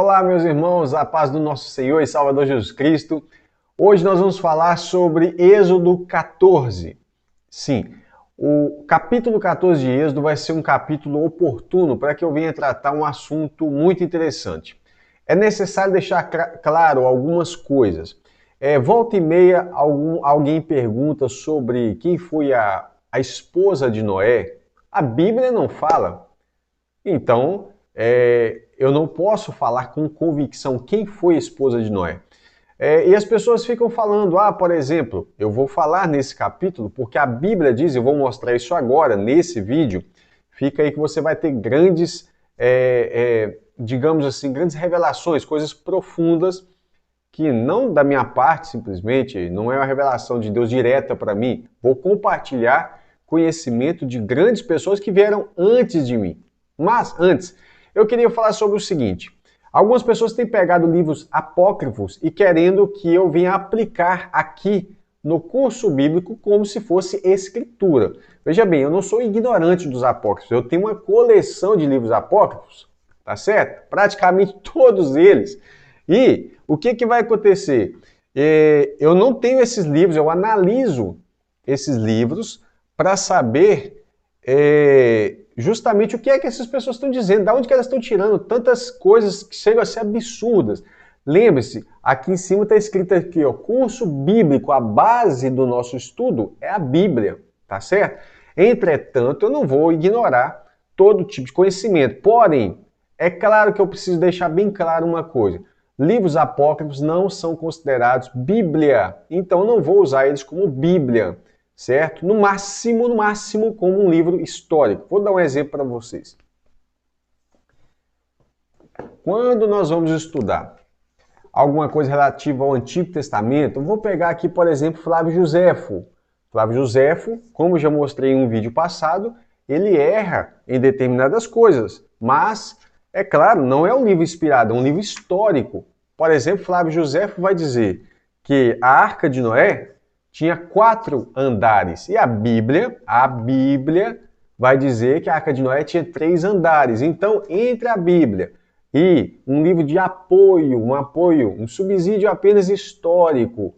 Olá, meus irmãos, a paz do nosso Senhor e Salvador Jesus Cristo. Hoje nós vamos falar sobre Êxodo 14. Sim, o capítulo 14 de Êxodo vai ser um capítulo oportuno para que eu venha tratar um assunto muito interessante. É necessário deixar claro algumas coisas. Volta e meia, alguém pergunta sobre quem foi a esposa de Noé. A Bíblia não fala. Então, eu não posso falar com convicção quem foi a esposa de Noé. E as pessoas ficam falando, por exemplo, eu vou falar nesse capítulo porque a Bíblia diz, eu vou mostrar isso agora, nesse vídeo, fica aí que você vai ter grandes, digamos assim, grandes revelações, coisas profundas que não da minha parte, simplesmente, não é uma revelação de Deus direta para mim, vou compartilhar conhecimento de grandes pessoas que vieram antes de mim. Mas, antes, eu queria falar sobre o seguinte. Algumas pessoas têm pegado livros apócrifos e querendo que eu venha aplicar aqui no curso bíblico como se fosse escritura. Veja bem, eu não sou ignorante dos apócrifos, eu tenho uma coleção de livros apócrifos, tá certo? Praticamente todos eles. E o que vai acontecer? Eu não tenho esses livros, eu analiso esses livros para saber justamente o que é que essas pessoas estão dizendo, de onde que elas estão tirando tantas coisas que chegam a ser absurdas. Lembre-se, aqui em cima está escrito aqui, curso bíblico, a base do nosso estudo é a Bíblia, tá certo? Entretanto, eu não vou ignorar todo tipo de conhecimento. Porém, é claro que eu preciso deixar bem claro uma coisa. Livros apócrifos não são considerados Bíblia, então eu não vou usar eles como Bíblia, certo? No máximo, como um livro histórico. Vou dar um exemplo para vocês. Quando nós vamos estudar alguma coisa relativa ao Antigo Testamento, eu vou pegar aqui, por exemplo, Flávio Josefo. Flávio Josefo, como já mostrei em um vídeo passado, ele erra em determinadas coisas, mas, é claro, não é um livro inspirado, é um livro histórico. Por exemplo, Flávio Josefo vai dizer que a Arca de Noé tinha 4 andares. E a Bíblia vai dizer que a Arca de Noé tinha 3 andares. Então, entre a Bíblia e um livro de apoio, um subsídio apenas histórico,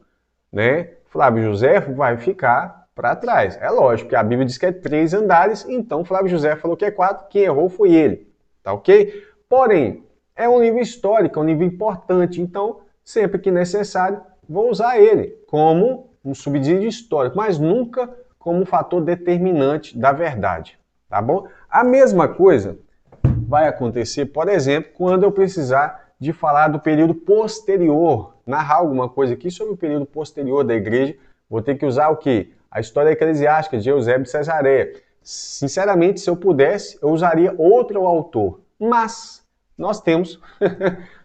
né? Flávio Josefo vai ficar para trás. É lógico que a Bíblia diz que é 3 andares, então Flávio Josefo falou que é 4, quem errou foi ele. Tá ok? Porém, é um livro histórico, é um livro importante, então, sempre que necessário, vou usar ele como um subsídio histórico, mas nunca como um fator determinante da verdade, tá bom? A mesma coisa vai acontecer, por exemplo, quando eu precisar de falar do período posterior, narrar alguma coisa aqui sobre o período posterior da igreja, vou ter que usar o quê? A história eclesiástica de Eusébio de Cesareia. Sinceramente, se eu pudesse, eu usaria outro autor, mas nós temos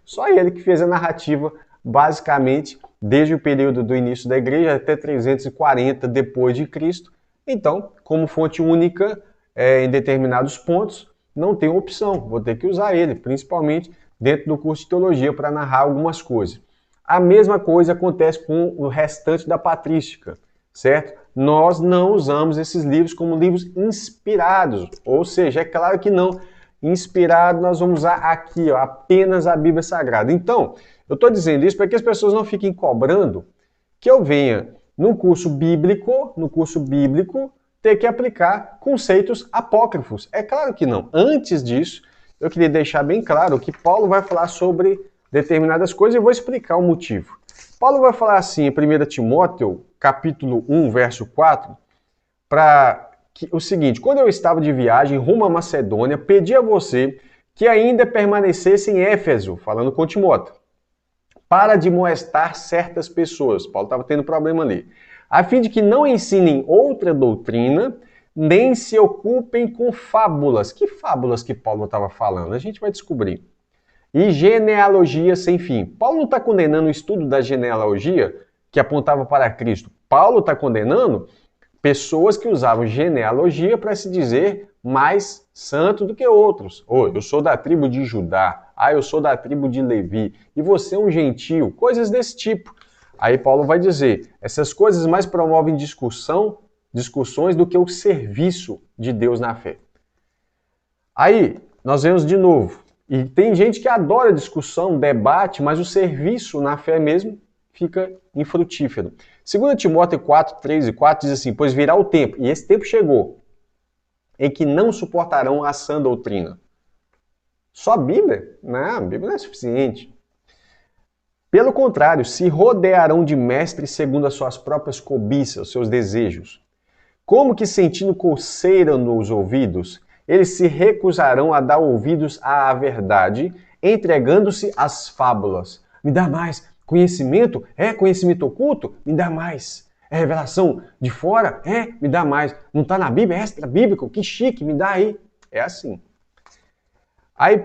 só ele que fez a narrativa, basicamente, desde o período do início da igreja até 340 depois de Cristo. Então, como fonte única em determinados pontos, não tem opção, vou ter que usar ele, principalmente dentro do curso de teologia para narrar algumas coisas. A mesma coisa acontece com o restante da patrística, certo? Nós não usamos esses livros como livros inspirados, ou seja, é claro que não. Inspirado, nós vamos usar aqui, apenas a Bíblia Sagrada. Então, eu estou dizendo isso para que as pessoas não fiquem cobrando que eu venha no curso bíblico, ter que aplicar conceitos apócrifos. É claro que não. Antes disso, eu queria deixar bem claro que Paulo vai falar sobre determinadas coisas e eu vou explicar o motivo. Paulo vai falar assim em 1 Timóteo, capítulo 1, verso 4, o seguinte: quando eu estava de viagem rumo à Macedônia, pedi a você que ainda permanecesse em Éfeso, falando com Timóteo, para admoestar certas pessoas. Paulo estava tendo problema ali. A fim de que não ensinem outra doutrina, nem se ocupem com fábulas. Que fábulas que Paulo estava falando? A gente vai descobrir. E genealogia sem fim. Paulo não está condenando o estudo da genealogia que apontava para Cristo. Paulo está condenando pessoas que usavam genealogia para se dizer mais santo do que outros. Eu sou da tribo de Judá. Eu sou da tribo de Levi. E você é um gentio. Coisas desse tipo. Aí Paulo vai dizer, essas coisas mais promovem discussões do que o serviço de Deus na fé. Aí, nós vemos de novo, E tem gente que adora discussão, debate, mas o serviço na fé mesmo fica infrutífero. 2 Timóteo 4, 3 e 4 diz assim, pois virá o tempo, e esse tempo chegou, em que não suportarão a sã doutrina. Só a Bíblia? Não, a Bíblia não é suficiente. Pelo contrário, se rodearão de mestres segundo as suas próprias cobiças, os seus desejos. Como que sentindo coceira nos ouvidos, eles se recusarão a dar ouvidos à verdade, entregando-se às fábulas. Me dá mais conhecimento? É conhecimento oculto? Me dá mais. É revelação de fora? É, me dá mais. Não está na Bíblia? É extra bíblico? Que chique, me dá aí. É assim. Aí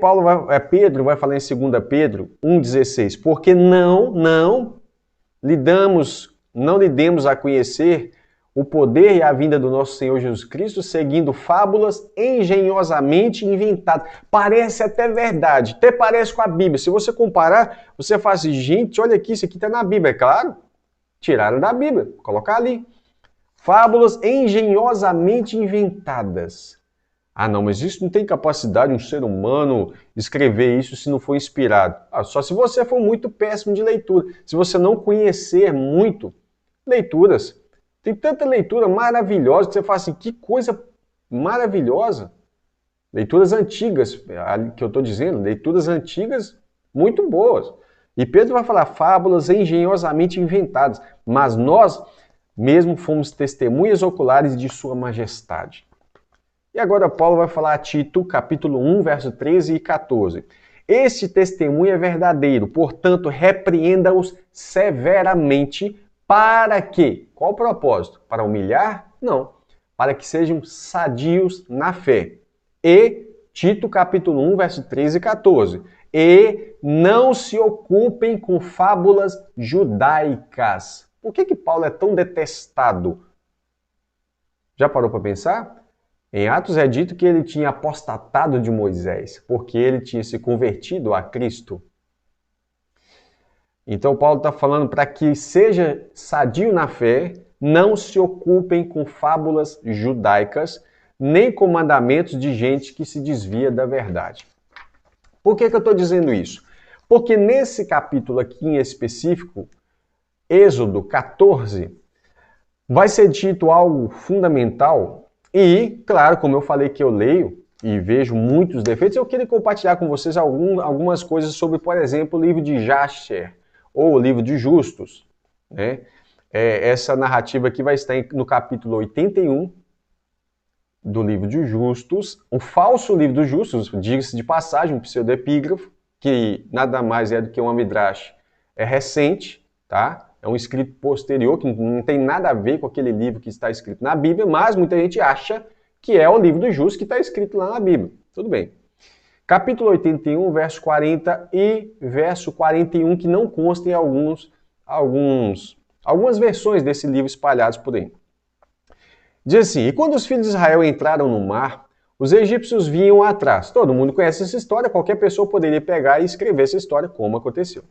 Pedro vai falar em 2 Pedro 1,16, porque não lhe demos a conhecer o poder e a vinda do nosso Senhor Jesus Cristo, seguindo fábulas engenhosamente inventadas. Parece até verdade, até parece com a Bíblia. Se você comparar, você fala assim, gente, olha aqui, isso aqui está na Bíblia. É claro, tiraram da Bíblia, colocar ali. Fábulas engenhosamente inventadas. Ah, não, mas isso não tem capacidade um ser humano escrever isso se não for inspirado. Ah, só se você for muito péssimo de leitura. Se você não conhecer muito leituras. Tem tanta leitura maravilhosa que você fala assim, que coisa maravilhosa. Leituras antigas, que eu estou dizendo, leituras antigas muito boas. E Pedro vai falar fábulas engenhosamente inventadas, mas nós mesmo fomos testemunhas oculares de sua majestade. E agora Paulo vai falar a Tito, capítulo 1, verso 13 e 14. Este testemunho é verdadeiro, portanto, repreenda-os severamente. Para quê? Qual o propósito? Para humilhar? Não. Para que sejam sadios na fé. E, Tito capítulo 1, verso 13 e 14. E não se ocupem com fábulas judaicas. Por que Paulo é tão detestado? Já parou para pensar? Em Atos é dito que ele tinha apostatado de Moisés, porque ele tinha se convertido a Cristo. Então Paulo está falando para que seja sadio na fé, não se ocupem com fábulas judaicas, nem com mandamentos de gente que se desvia da verdade. Por que eu estou dizendo isso? Porque nesse capítulo aqui em específico, Êxodo 14, vai ser dito algo fundamental e, claro, como eu falei que eu leio e vejo muitos defeitos, eu queria compartilhar com vocês algumas coisas sobre, por exemplo, o livro de Jasher, ou o livro de Justos, né? Essa narrativa aqui vai estar no capítulo 81 do livro de Justos, o falso livro dos Justos, diga-se de passagem, um pseudoepígrafo, que nada mais é do que uma midrash recente, tá? É um escrito posterior, que não tem nada a ver com aquele livro que está escrito na Bíblia, mas muita gente acha que é o livro dos Justos que está escrito lá na Bíblia. Tudo bem. Capítulo 81, verso 40 e verso 41, que não constam em algumas versões desse livro espalhados por aí. Diz assim, e quando os filhos de Israel entraram no mar, os egípcios vinham atrás. Todo mundo conhece essa história, qualquer pessoa poderia pegar e escrever essa história, como aconteceu.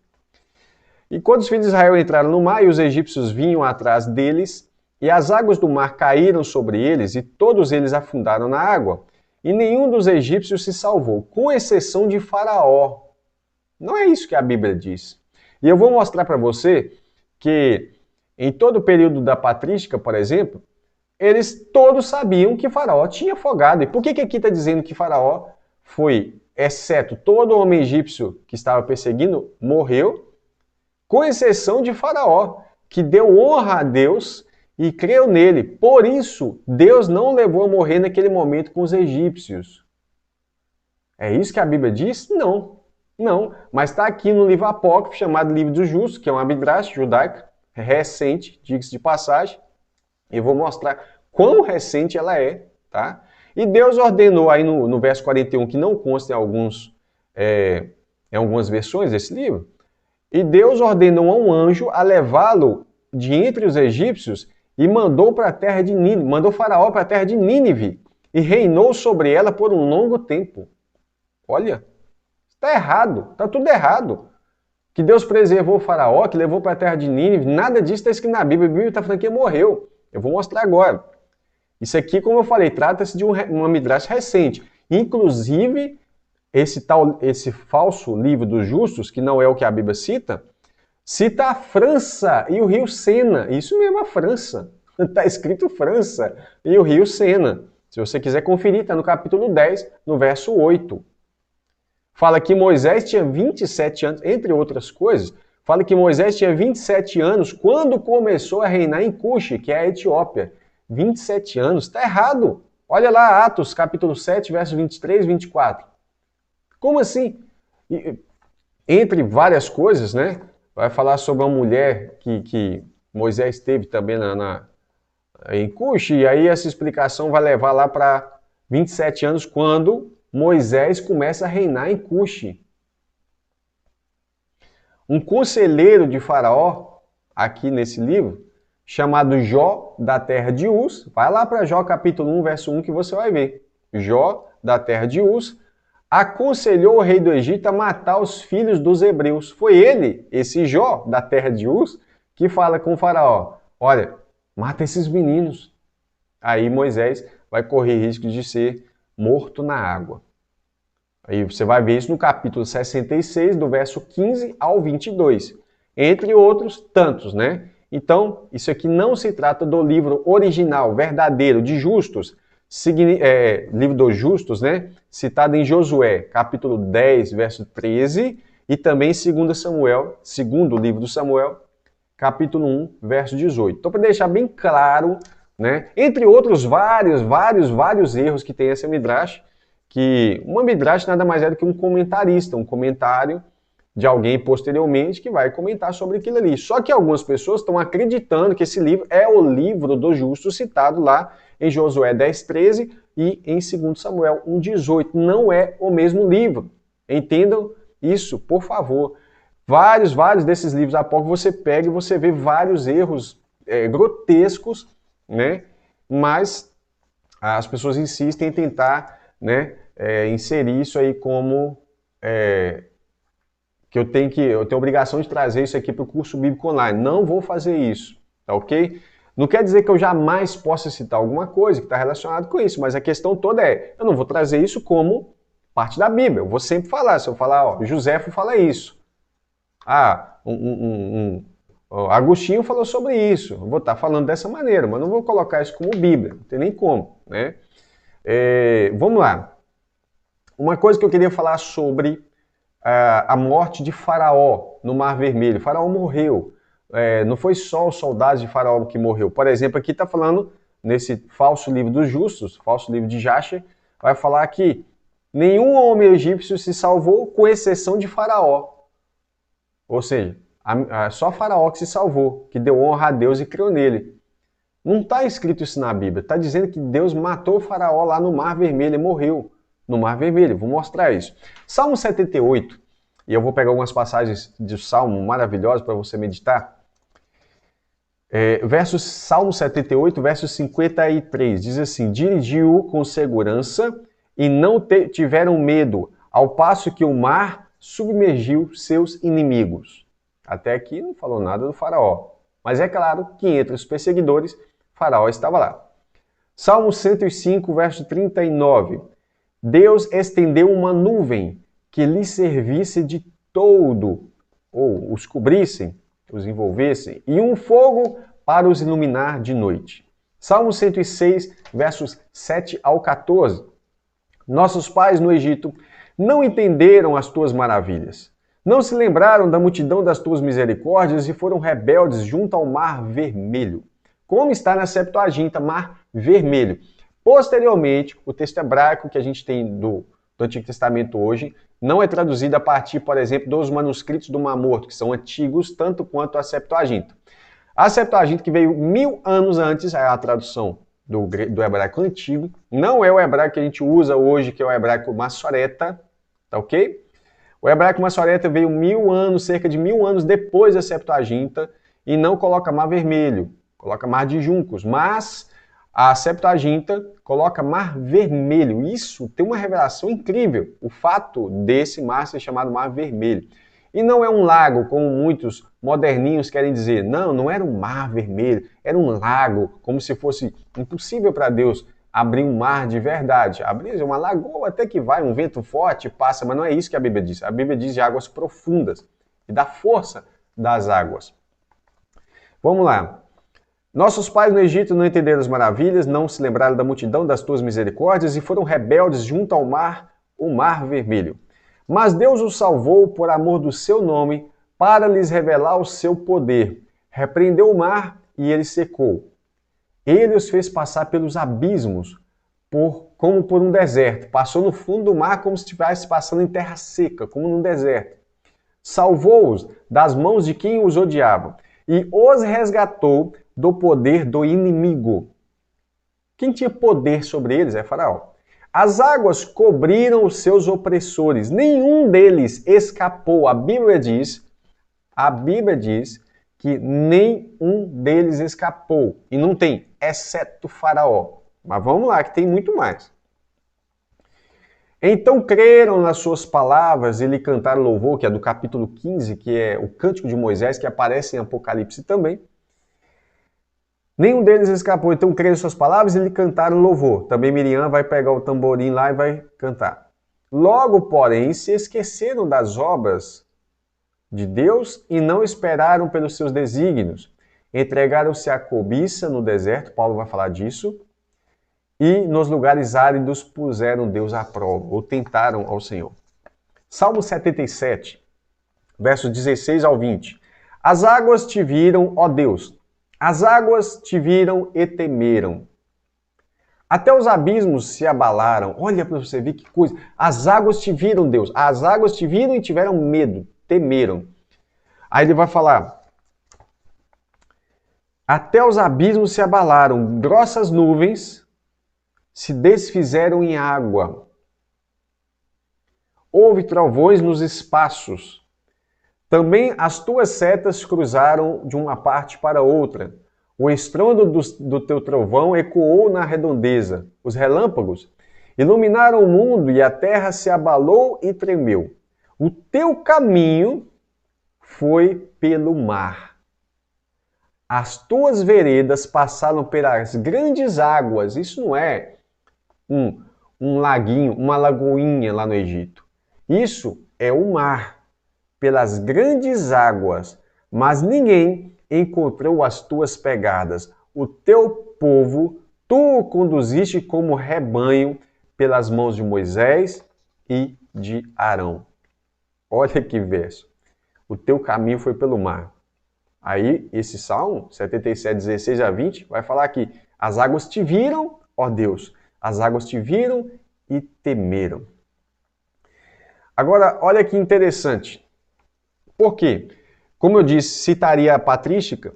E quando os filhos de Israel entraram no mar, e os egípcios vinham atrás deles, e as águas do mar caíram sobre eles, e todos eles afundaram na água, e nenhum dos egípcios se salvou, com exceção de Faraó. Não é isso que a Bíblia diz. E eu vou mostrar para você que em todo o período da patrística, por exemplo, eles todos sabiam que Faraó tinha afogado. E por que aqui está dizendo que Faraó foi, exceto todo homem egípcio que estava perseguindo, morreu, com exceção de Faraó, que deu honra a Deus e creu nele. Por isso, Deus não levou a morrer naquele momento com os egípcios. É isso que a Bíblia diz? Não. Não. Mas está aqui no livro apócrifo, chamado Livro dos Justos, que é uma midrash judaica, recente, diga-se de passagem. Eu vou mostrar quão recente ela é, tá? E Deus ordenou aí no verso 41, que não consta em algumas versões desse livro, e Deus ordenou a um anjo a levá-lo de entre os egípcios e mandou para a terra de Nínive, mandou Faraó para a terra de Nínive e reinou sobre ela por um longo tempo. Olha, está errado, está tudo errado. Que Deus preservou o Faraó, que levou para a terra de Nínive, nada disso está escrito na Bíblia. A Bíblia está falando que ele morreu. Eu vou mostrar agora. Isso aqui, como eu falei, trata-se de uma midrash recente. Inclusive, esse falso livro dos justos, que não é o que a Bíblia cita, cita a França e o rio Sena. Isso mesmo, a França. Está escrito França e o rio Sena. Se você quiser conferir, está no capítulo 10, no verso 8. Fala que Moisés tinha 27 anos, entre outras coisas, fala que Moisés tinha 27 anos quando começou a reinar em Cuxi, que é a Etiópia. 27 anos, está errado. Olha lá, Atos, capítulo 7, verso 23 e 24. Como assim? Entre várias coisas, né? Vai falar sobre uma mulher que Moisés teve também em Cuxi, e aí essa explicação vai levar lá para 27 anos, quando Moisés começa a reinar em Cuxi. Um conselheiro de Faraó, aqui nesse livro, chamado Jó, da terra de Uz, vai lá para Jó capítulo 1, verso 1, que você vai ver. Jó, da terra de Uz, aconselhou o rei do Egito a matar os filhos dos hebreus. Foi ele, esse Jó, da terra de Uz, que fala com o Faraó, olha, mata esses meninos. Aí Moisés vai correr risco de ser morto na água. Aí você vai ver isso no capítulo 66, do verso 15 ao 22. Entre outros tantos, né? Então, isso aqui não se trata do livro original, verdadeiro, de Justos, livro dos Justos, né? Citado em Josué, capítulo 10, verso 13, e também 2 Samuel, segundo livro do Samuel, capítulo 1, verso 18. Então, para deixar bem claro, né? Entre outros vários erros que tem essa Midrash, que uma Midrash nada mais é do que um comentarista, um comentário de alguém posteriormente que vai comentar sobre aquilo ali. Só que algumas pessoas estão acreditando que esse livro é o livro do justo citado lá em Josué 10:13 e em 2 Samuel 1:18. Não é o mesmo livro. Entendam isso, por favor. Vários desses livros apócrifos você pega e você vê vários erros grotescos, né? Mas as pessoas insistem em tentar, né, inserir isso aí como que eu tenho a obrigação de trazer isso aqui para o curso bíblico online. Não vou fazer isso, tá ok? Não quer dizer que eu jamais possa citar alguma coisa que está relacionada com isso, mas a questão toda eu não vou trazer isso como parte da Bíblia. Eu vou sempre falar, se eu falar, ó, Joséfo fala isso. Agostinho falou sobre isso. Eu vou estar falando dessa maneira, mas não vou colocar isso como Bíblia, não tem nem como, né? Vamos lá. Uma coisa que eu queria falar sobre a morte de Faraó no Mar Vermelho. Faraó morreu. Não foi só os soldados de Faraó que morreu. Por exemplo, aqui está falando, nesse falso livro dos justos, falso livro de Jasher, vai falar que nenhum homem egípcio se salvou, com exceção de Faraó. Ou seja, só Faraó que se salvou, que deu honra a Deus e criou nele. Não está escrito isso na Bíblia. Está dizendo que Deus matou o Faraó lá no Mar Vermelho e morreu no Mar Vermelho. Vou mostrar isso. Salmo 78, e eu vou pegar algumas passagens de Salmo maravilhosas para você meditar. Salmo 78, verso 53, diz assim: dirigiu com segurança e não tiveram medo, ao passo que o mar submergiu seus inimigos. Até aqui não falou nada do Faraó. Mas é claro que entre os perseguidores, Faraó estava lá. Salmo 105, verso 39. Deus estendeu uma nuvem que lhes servisse de todo, ou os cobrissem, os envolvessem, e um fogo para os iluminar de noite. Salmo 106, versos 7 ao 14. Nossos pais no Egito não entenderam as tuas maravilhas. Não se lembraram da multidão das tuas misericórdias e foram rebeldes junto ao Mar Vermelho. Como está na Septuaginta, Mar Vermelho. Posteriormente, o texto hebraico que a gente tem do Antigo Testamento hoje não é traduzido a partir, por exemplo, dos manuscritos do Mar Morto, que são antigos tanto quanto a Septuaginta. A Septuaginta, que veio 1000 anos antes, é a tradução do hebraico antigo, não é o hebraico que a gente usa hoje, que é o hebraico massoreta, tá ok? O hebraico massoreta veio 1000 anos, cerca de 1000 anos depois da Septuaginta, e não coloca Mar Vermelho, coloca Mar de Juncos, mas a Septuaginta coloca Mar Vermelho. Isso tem uma revelação incrível, o fato desse mar ser chamado Mar Vermelho. E não é um lago, como muitos moderninhos querem dizer. Não era um mar vermelho, era um lago, como se fosse impossível para Deus abrir um mar de verdade. Abrir uma lagoa até que vai, um vento forte passa, mas não é isso que a Bíblia diz. A Bíblia diz de águas profundas e da força das águas. Vamos lá. Nossos pais no Egito não entenderam as maravilhas, não se lembraram da multidão das tuas misericórdias e foram rebeldes junto ao mar, o mar vermelho. Mas Deus os salvou por amor do seu nome, para lhes revelar o seu poder. Repreendeu o mar e ele secou. Ele os fez passar pelos abismos, como por um deserto. Passou no fundo do mar como se estivesse passando em terra seca, como num deserto. Salvou-os das mãos de quem os odiava e os resgatou do poder do inimigo. Quem tinha poder sobre eles é Faraó. As águas cobriram os seus opressores, nenhum deles escapou. A Bíblia diz que nenhum deles escapou. E não tem, exceto Faraó. Mas vamos lá, que tem muito mais. Então creram nas suas palavras e lhe cantaram louvor, que é do capítulo 15, que é o Cântico de Moisés, que aparece em Apocalipse também. Nenhum deles escapou, então creram em suas palavras e lhe cantaram louvor. Também Miriam vai pegar o tamborim lá e vai cantar. Logo, porém, se esqueceram das obras de Deus e não esperaram pelos seus desígnios. Entregaram-se à cobiça no deserto, Paulo vai falar disso, e nos lugares áridos puseram Deus à prova, ou tentaram ao Senhor. Salmo 77, versos 16 ao 20. As águas te viram, ó Deus, as águas te viram e temeram. Até os abismos se abalaram. Olha para você ver que coisa. As águas te viram, Deus. As águas te viram e tiveram medo, temeram. Aí ele vai falar: até os abismos se abalaram, grossas nuvens se desfizeram em água. Houve trovões nos espaços. Também as tuas setas cruzaram de uma parte para outra. O estrondo do teu trovão ecoou na redondeza. Os relâmpagos iluminaram o mundo e a terra se abalou e tremeu. O teu caminho foi pelo mar. As tuas veredas passaram pelas grandes águas. Isso não é um laguinho, uma lagoinha lá no Egito. Isso é o mar, pelas grandes águas. Mas ninguém encontrou as tuas pegadas. O teu povo, tu o conduziste como rebanho pelas mãos de Moisés e de Arão. Olha que verso. O teu caminho foi pelo mar. Aí, esse Salmo 77, 16 a 20, vai falar que as águas te viram, ó Deus, as águas te viram e temeram. Agora, olha que interessante. Por quê? Como eu disse, citaria a patrística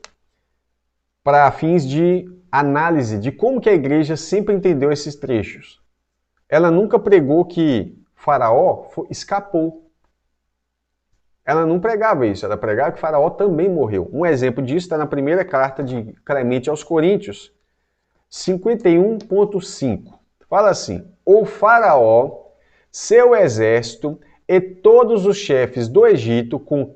para fins de análise de como que a igreja sempre entendeu esses trechos. Ela nunca pregou que Faraó escapou. Ela não pregava isso, ela pregava que Faraó também morreu. Um exemplo disso está na primeira carta de Clemente aos Coríntios, 51.5. Fala assim: o Faraó, seu exército e todos os chefes do Egito com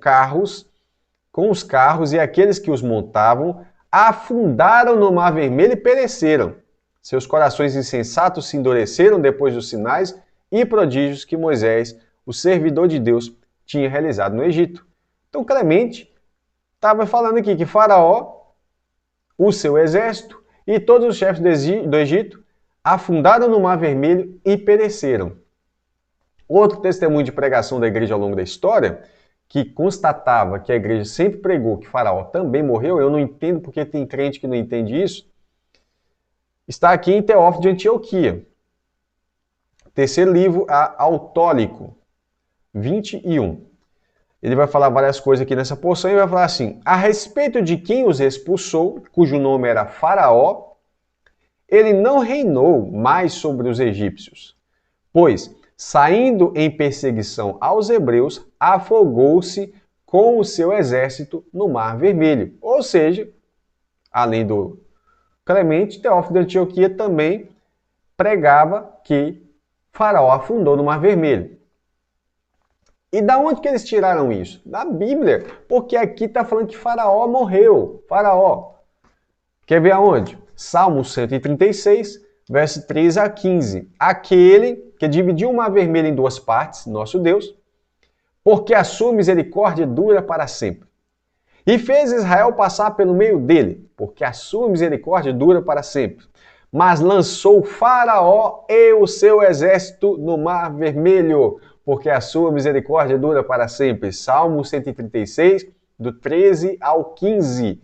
os carros e aqueles que os montavam, afundaram no Mar Vermelho e pereceram. Seus corações insensatos se endureceram depois dos sinais e prodígios que Moisés, o servidor de Deus, tinha realizado no Egito. Então Clemente estava falando aqui que Faraó, o seu exército e todos os chefes do Egito afundaram no Mar Vermelho e pereceram. Outro testemunho de pregação da igreja ao longo da história, que constatava que a igreja sempre pregou que Faraó também morreu, eu não entendo porque tem crente que não entende isso, está aqui em Teófilo de Antioquia. Terceiro livro autólico, 21. Ele vai falar várias coisas aqui nessa porção e vai falar assim: a respeito de quem os expulsou, cujo nome era Faraó, ele não reinou mais sobre os egípcios, pois, saindo em perseguição aos hebreus, afogou-se com o seu exército no Mar Vermelho. Ou seja, além do Clemente, Teófilo de Antioquia também pregava que Faraó afundou no Mar Vermelho. E da onde que eles tiraram isso? Da Bíblia, porque aqui está falando que Faraó morreu. Faraó. Quer ver aonde? Salmo 136, verso 13 a 15. Aquele que dividiu o mar vermelho em duas partes, nosso Deus, porque a sua misericórdia dura para sempre. E fez Israel passar pelo meio dele, porque a sua misericórdia dura para sempre. Mas lançou Faraó e o seu exército no mar vermelho, porque a sua misericórdia dura para sempre. Salmo 136, do 13 ao 15.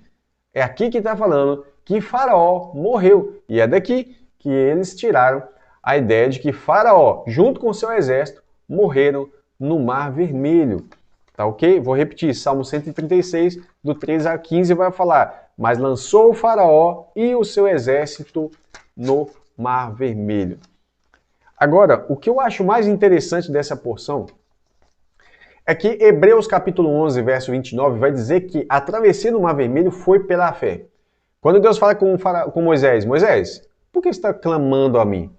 É aqui que está falando que Faraó morreu. E é daqui que eles tiraram a ideia de que Faraó, junto com seu exército, morreram no Mar Vermelho. Tá ok? Vou repetir, Salmo 136, do 13 a 15, vai falar: mas lançou o Faraó e o seu exército no Mar Vermelho. Agora, o que eu acho mais interessante dessa porção é que Hebreus capítulo 11, verso 29, vai dizer que a travessia no Mar Vermelho foi pela fé. Quando Deus fala com Moisés, Moisés, por que você está clamando a mim?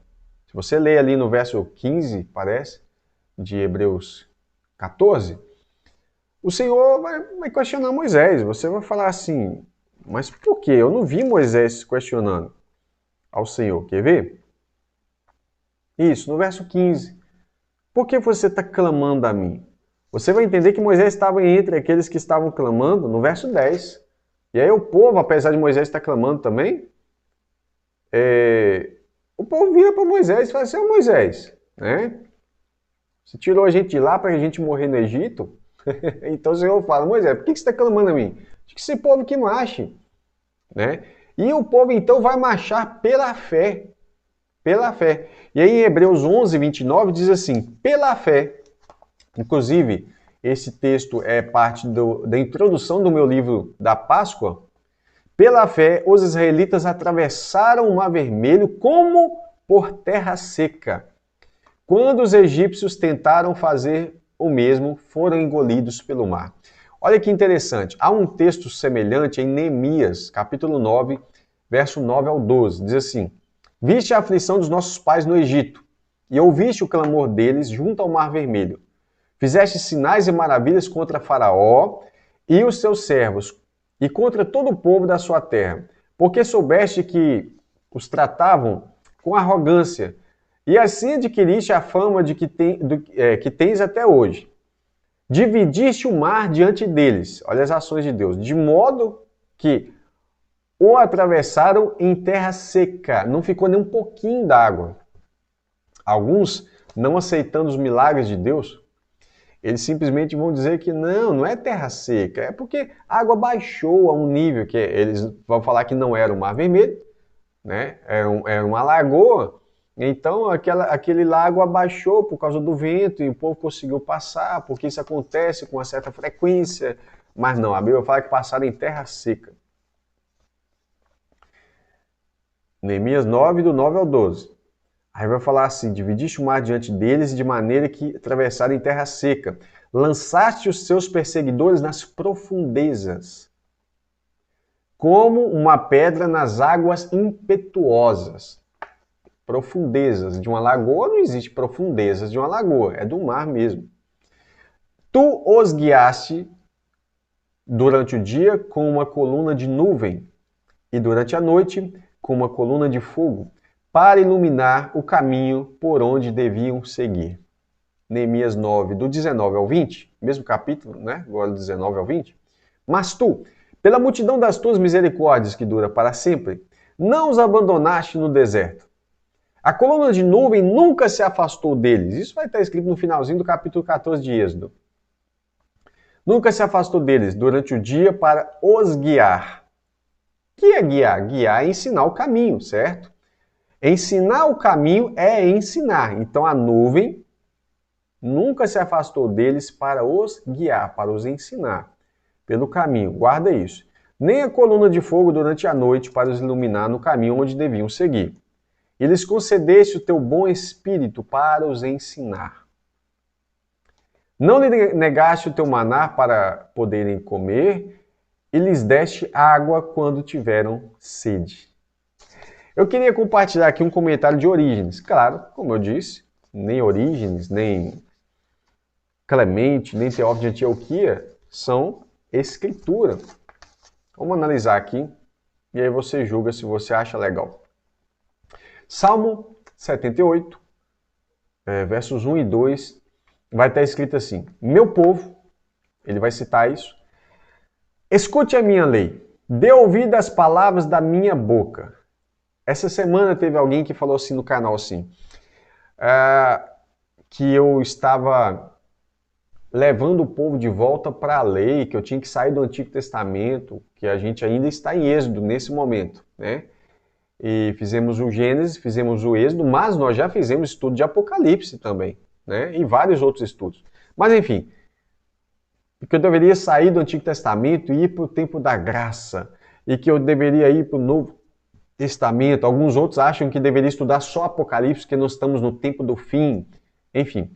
Se você ler ali no verso 15, parece, de Hebreus 14, o Senhor vai questionar Moisés. Você vai falar assim, mas por quê? Eu não vi Moisés questionando ao Senhor. Quer ver? Isso, no verso 15. Por que você está clamando a mim? Você vai entender que Moisés estava entre aqueles que estavam clamando no verso 10. E aí o povo, apesar de Moisés estar clamando também, o povo vira para Moisés e fala assim: Moisés, né? Você tirou a gente de lá para a gente morrer no Egito? Então o Senhor fala: Moisés, por que você está clamando a mim? Diz que esse povo que marche. Né? E o povo então vai marchar pela fé. Pela fé. E aí em Hebreus 11, 29 diz assim: pela fé. Inclusive, esse texto é parte da introdução do meu livro da Páscoa. Pela fé, os israelitas atravessaram o Mar Vermelho como por terra seca. Quando os egípcios tentaram fazer o mesmo, foram engolidos pelo mar. Olha que interessante. Há um texto semelhante em Neemias, capítulo 9, verso 9 ao 12. Diz assim: viste a aflição dos nossos pais no Egito, e ouviste o clamor deles junto ao Mar Vermelho. Fizeste sinais e maravilhas contra Faraó e os seus servos, e contra todo o povo da sua terra, porque soubeste que os tratavam com arrogância, e assim adquiriste a fama de que tens até hoje. Dividiste o mar diante deles, olha as ações de Deus, de modo que o atravessaram em terra seca, não ficou nem um pouquinho d'água. Alguns, não aceitando os milagres de Deus, eles simplesmente vão dizer que não é terra seca, é porque a água baixou a um nível que eles vão falar que não era o Mar Vermelho, né? Era uma lagoa, então aquele lago abaixou por causa do vento e o povo conseguiu passar, porque isso acontece com uma certa frequência, mas não, a Bíblia fala que passaram em terra seca. Neemias 9, do 9 ao 12. Aí vai falar assim: dividiste o mar diante deles de maneira que atravessaram em terra seca. Lançaste os seus perseguidores nas profundezas, como uma pedra nas águas impetuosas. Profundezas de uma lagoa, não existe profundezas de uma lagoa, é do mar mesmo. Tu os guiaste durante o dia com uma coluna de nuvem e durante a noite com uma coluna de fogo, para iluminar o caminho por onde deviam seguir. Neemias 9, do 19 ao 20, mesmo capítulo, né? Agora do 19 ao 20. Mas tu, pela multidão das tuas misericórdias que dura para sempre, não os abandonaste no deserto. A coluna de nuvem nunca se afastou deles. Isso vai estar escrito no finalzinho do capítulo 14 de Êxodo. Nunca se afastou deles durante o dia para os guiar. O que é guiar? Guiar é ensinar o caminho, certo? Ensinar o caminho é ensinar. Então a nuvem nunca se afastou deles para os guiar, para os ensinar pelo caminho. Guarda isso. Nem a coluna de fogo durante a noite para os iluminar no caminho onde deviam seguir. E lhes concedeste o teu bom espírito para os ensinar. Não lhe negaste o teu maná para poderem comer, e lhes deste água quando tiveram sede. Eu queria compartilhar aqui um comentário de Orígenes. Claro, como eu disse, nem Orígenes, nem Clemente, nem Teófilo de Antioquia são escritura. Vamos analisar aqui, e aí você julga se você acha legal. Salmo 78, versos 1 e 2, vai estar escrito assim: meu povo, ele vai citar isso, escute a minha lei, dê ouvido às palavras da minha boca. Essa semana teve alguém que falou assim no canal assim, que eu estava levando o povo de volta para a lei, que eu tinha que sair do Antigo Testamento, que a gente ainda está em Êxodo nesse momento, né? E fizemos o Gênesis, fizemos o Êxodo, mas nós já fizemos estudo de Apocalipse também, né? E vários outros estudos. Mas enfim, que eu deveria sair do Antigo Testamento e ir para o tempo da graça, e que eu deveria ir para o Novo Testamento. Alguns outros acham que deveria estudar só Apocalipse, porque nós estamos no tempo do fim. Enfim,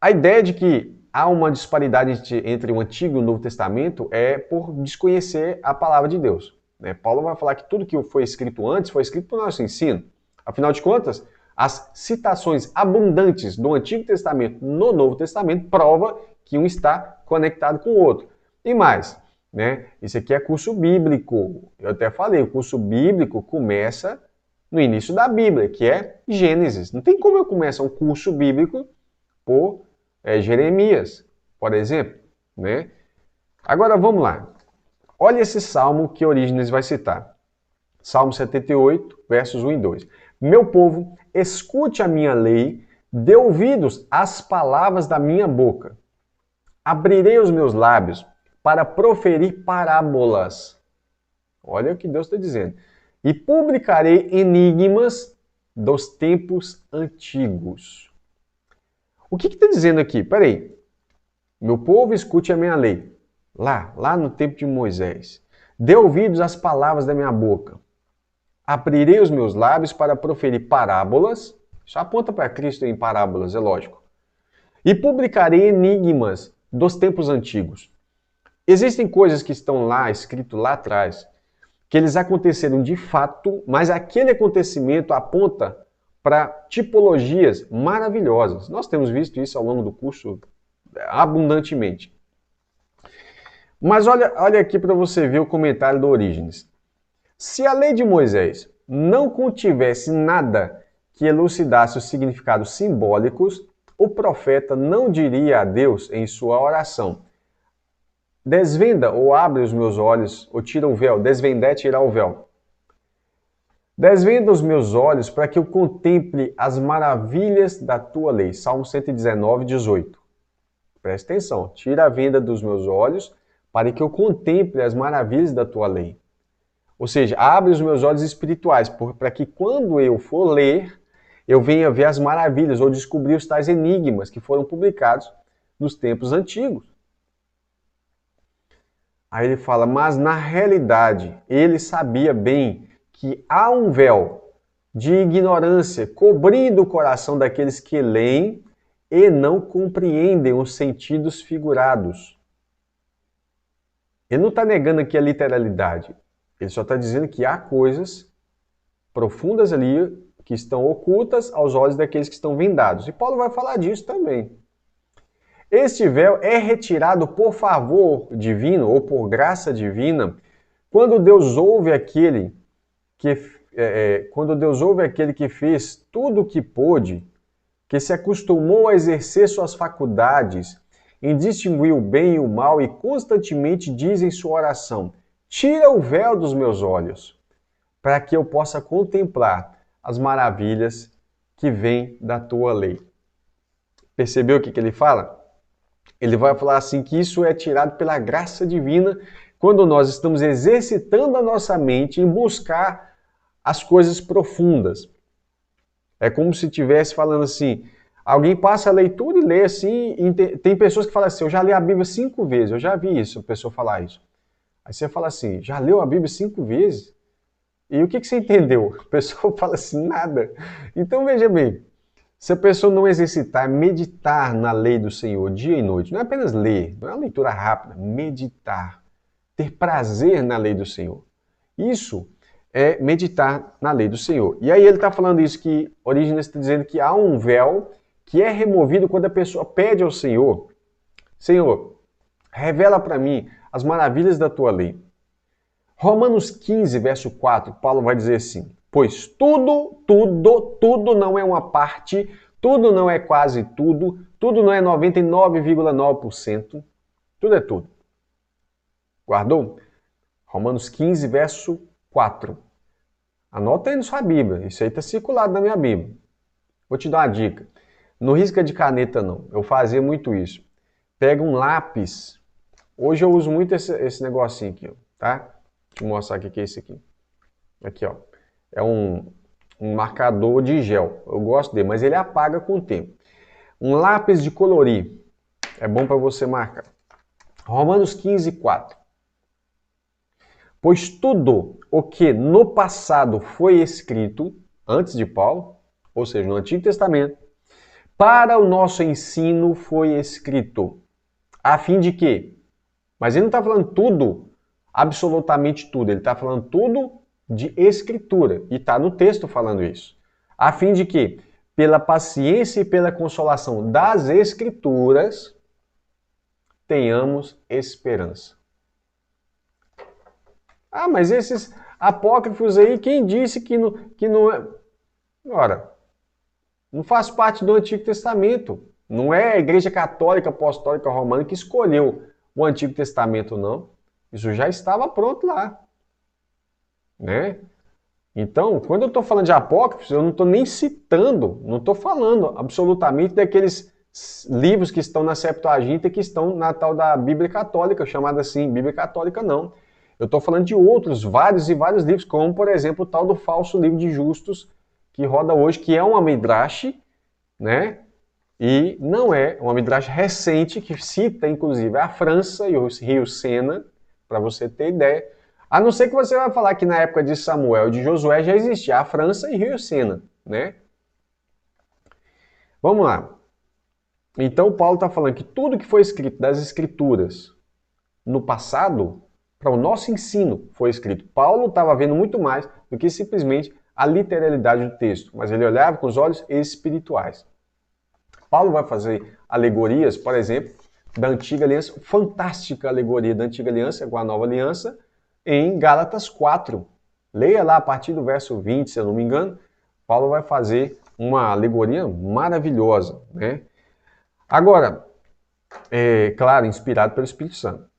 a ideia de que há uma disparidade entre o Antigo e o Novo Testamento é por desconhecer a palavra de Deus. Né? Paulo vai falar que tudo que foi escrito antes foi escrito para o nosso ensino. Afinal de contas, as citações abundantes do Antigo Testamento no Novo Testamento prova que um está conectado com o outro. E mais, né? Isso aqui é curso bíblico. Eu até falei, o curso bíblico começa no início da Bíblia, que é Gênesis. Não tem como eu começar um curso bíblico por Jeremias, por exemplo, né? Agora vamos lá. Olha esse salmo que Orígenes vai citar. Salmo 78, versos 1 e 2. Meu povo, escute a minha lei, dê ouvidos às palavras da minha boca. Abrirei os meus lábios para proferir parábolas. Olha o que Deus está dizendo. E publicarei enigmas dos tempos antigos. O que está dizendo aqui? Peraí. Meu povo, escute a minha lei. Lá no tempo de Moisés. Dê ouvidos às palavras da minha boca. Abrirei os meus lábios para proferir parábolas. Isso aponta para Cristo em parábolas, é lógico. E publicarei enigmas dos tempos antigos. Existem coisas que estão lá, escrito lá atrás, que eles aconteceram de fato, mas aquele acontecimento aponta para tipologias maravilhosas. Nós temos visto isso ao longo do curso abundantemente. Mas olha aqui para você ver o comentário do Orígenes. Se a lei de Moisés não contivesse nada que elucidasse os significados simbólicos, o profeta não diria a Deus em sua oração: desvenda ou abre os meus olhos, ou tira o véu. Desvendar é tirar o véu. Desvenda os meus olhos para que eu contemple as maravilhas da tua lei. Salmo 119, 18. Presta atenção. Tira a venda dos meus olhos para que eu contemple as maravilhas da tua lei. Ou seja, abre os meus olhos espirituais para que quando eu for ler, eu venha ver as maravilhas ou descobrir os tais enigmas que foram publicados nos tempos antigos. Aí ele fala, mas na realidade ele sabia bem que há um véu de ignorância cobrindo o coração daqueles que leem e não compreendem os sentidos figurados. Ele não está negando aqui a literalidade. Ele só está dizendo que há coisas profundas ali que estão ocultas aos olhos daqueles que estão vendados. E Paulo vai falar disso também. Este véu é retirado por favor divino ou por graça divina quando Deus ouve aquele que fez tudo o que pôde, que se acostumou a exercer suas faculdades, em distinguir o bem e o mal e constantemente diz em sua oração: tira o véu dos meus olhos, para que eu possa contemplar as maravilhas que vêm da tua lei. Percebeu o que ele fala? Ele vai falar assim que isso é tirado pela graça divina quando nós estamos exercitando a nossa mente em buscar as coisas profundas. É como se estivesse falando assim, alguém passa a leitura e lê assim, e tem pessoas que falam assim, eu já li a Bíblia 5 vezes, eu já vi isso, a pessoa falar isso. Aí você fala assim, já leu a Bíblia 5 vezes? E o que você entendeu? A pessoa fala assim, nada. Então veja bem, se a pessoa não exercitar, meditar na lei do Senhor dia e noite, não é apenas ler, não é uma leitura rápida, meditar, ter prazer na lei do Senhor. Isso é meditar na lei do Senhor. E aí ele está falando isso, que Orígenes está dizendo que há um véu que é removido quando a pessoa pede ao Senhor, Senhor, revela para mim as maravilhas da tua lei. Romanos 15, verso 4, Paulo vai dizer assim, Pois tudo não é uma parte, tudo não é quase tudo não é 99,9%, tudo é tudo. Guardou? Romanos 15, verso 4. Anota aí na sua Bíblia, isso aí está circulado na minha Bíblia. Vou te dar uma dica. Não risca de caneta não, eu fazia muito isso. Pega um lápis, hoje eu uso muito esse negocinho aqui, ó, tá? Deixa eu mostrar o que é esse aqui. Aqui, ó. É um marcador de gel. Eu gosto dele, mas ele apaga com o tempo. Um lápis de colorir. É bom para você marcar. Romanos 15, 4. Pois tudo o que no passado foi escrito, antes de Paulo, ou seja, no Antigo Testamento, para o nosso ensino foi escrito. A fim de quê? Mas ele não está falando tudo, absolutamente tudo. Ele está falando tudo de escritura. E está no texto falando isso. A fim de que, pela paciência e pela consolação das escrituras, tenhamos esperança. Ah, mas esses apócrifos aí, quem disse que não é... Ora, não faz parte do Antigo Testamento. Não é a Igreja Católica Apostólica Romana que escolheu o Antigo Testamento, não. Isso já estava pronto lá. Né? Então, quando eu estou falando de apócrifos, eu não estou nem citando, não estou falando absolutamente daqueles livros que estão na Septuaginta, que estão na tal da Bíblia Católica, chamada assim, Bíblia Católica não. Eu estou falando de outros, vários e vários livros, como, por exemplo, o tal do falso livro de Justus, que roda hoje, que é uma midrash, né? E não é uma midrash recente, que cita, inclusive, a França e o rio Sena, para você ter ideia. A não ser que você vai falar que na época de Samuel e de Josué já existia a França e rio Sena, né? Vamos lá. Então, Paulo está falando que tudo que foi escrito das Escrituras no passado, para o nosso ensino, foi escrito. Paulo estava vendo muito mais do que simplesmente a literalidade do texto, mas ele olhava com os olhos espirituais. Paulo vai fazer alegorias, por exemplo, da Antiga Aliança, fantástica alegoria da Antiga Aliança com a Nova Aliança, em Gálatas 4. Leia lá a partir do verso 20, se eu não me engano, Paulo vai fazer uma alegoria maravilhosa, né? Agora, claro, inspirado pelo Espírito Santo.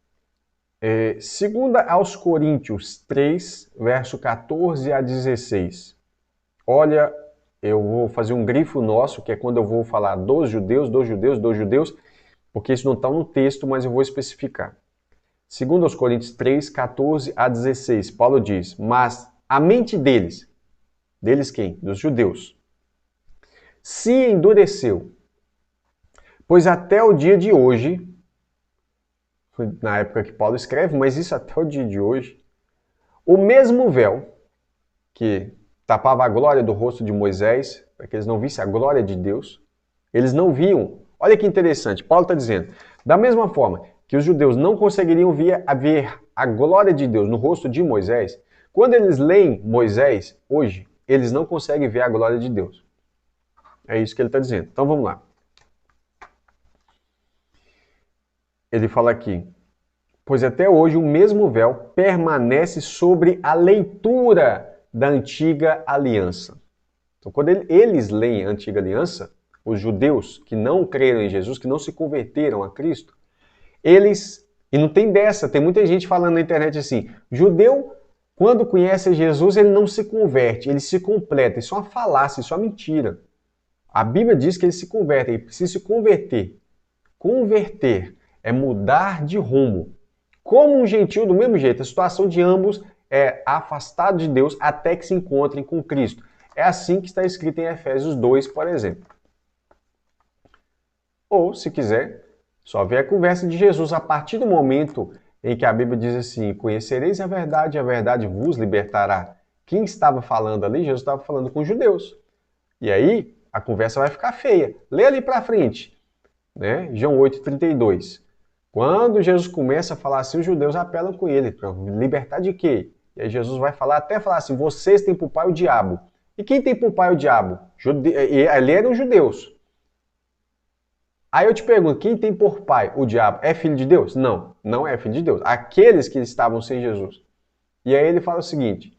Segunda aos Coríntios 3, verso 14 a 16. Olha, eu vou fazer um grifo nosso, que é quando eu vou falar dos judeus, porque isso não está no texto, mas eu vou especificar. Segundo aos Coríntios 3, 14 a 16, Paulo diz, mas a mente deles quem? Dos judeus, se endureceu, pois até o dia de hoje, na época que Paulo escreve, mas isso até o dia de hoje, o mesmo véu que tapava a glória do rosto de Moisés, para que eles não vissem a glória de Deus, eles não viam. Olha que interessante, Paulo está dizendo, da mesma forma que os judeus não conseguiriam ver a glória de Deus no rosto de Moisés, quando eles leem Moisés hoje, eles não conseguem ver a glória de Deus. É isso que ele está dizendo. Então vamos lá. Ele fala aqui, pois até hoje o mesmo véu permanece sobre a leitura da antiga aliança. Então quando eles leem a antiga aliança, os judeus que não creram em Jesus, que não se converteram a Cristo, eles, e não tem dessa, tem muita gente falando na internet assim, judeu, quando conhece Jesus, ele não se converte, ele se completa. Isso é uma falácia, isso é uma mentira. A Bíblia diz que ele se converte, ele precisa se converter. Converter é mudar de rumo. Como um gentio, do mesmo jeito, a situação de ambos é afastado de Deus até que se encontrem com Cristo. É assim que está escrito em Efésios 2, por exemplo. Ou, se quiser, só ver a conversa de Jesus a partir do momento em que a Bíblia diz assim, conhecereis a verdade vos libertará. Quem estava falando ali? Jesus estava falando com os judeus. E aí, a conversa vai ficar feia. Lê ali para frente, né? João 8,32. Quando Jesus começa a falar assim, os judeus apelam com ele. Para libertar de quê? E aí Jesus vai falar, até falar assim, vocês têm por pai o diabo. E quem tem por pai o diabo? E ali eram os judeus. Aí eu te pergunto, quem tem por pai o diabo é filho de Deus? Não, não é filho de Deus. Aqueles que estavam sem Jesus. E aí ele fala o seguinte,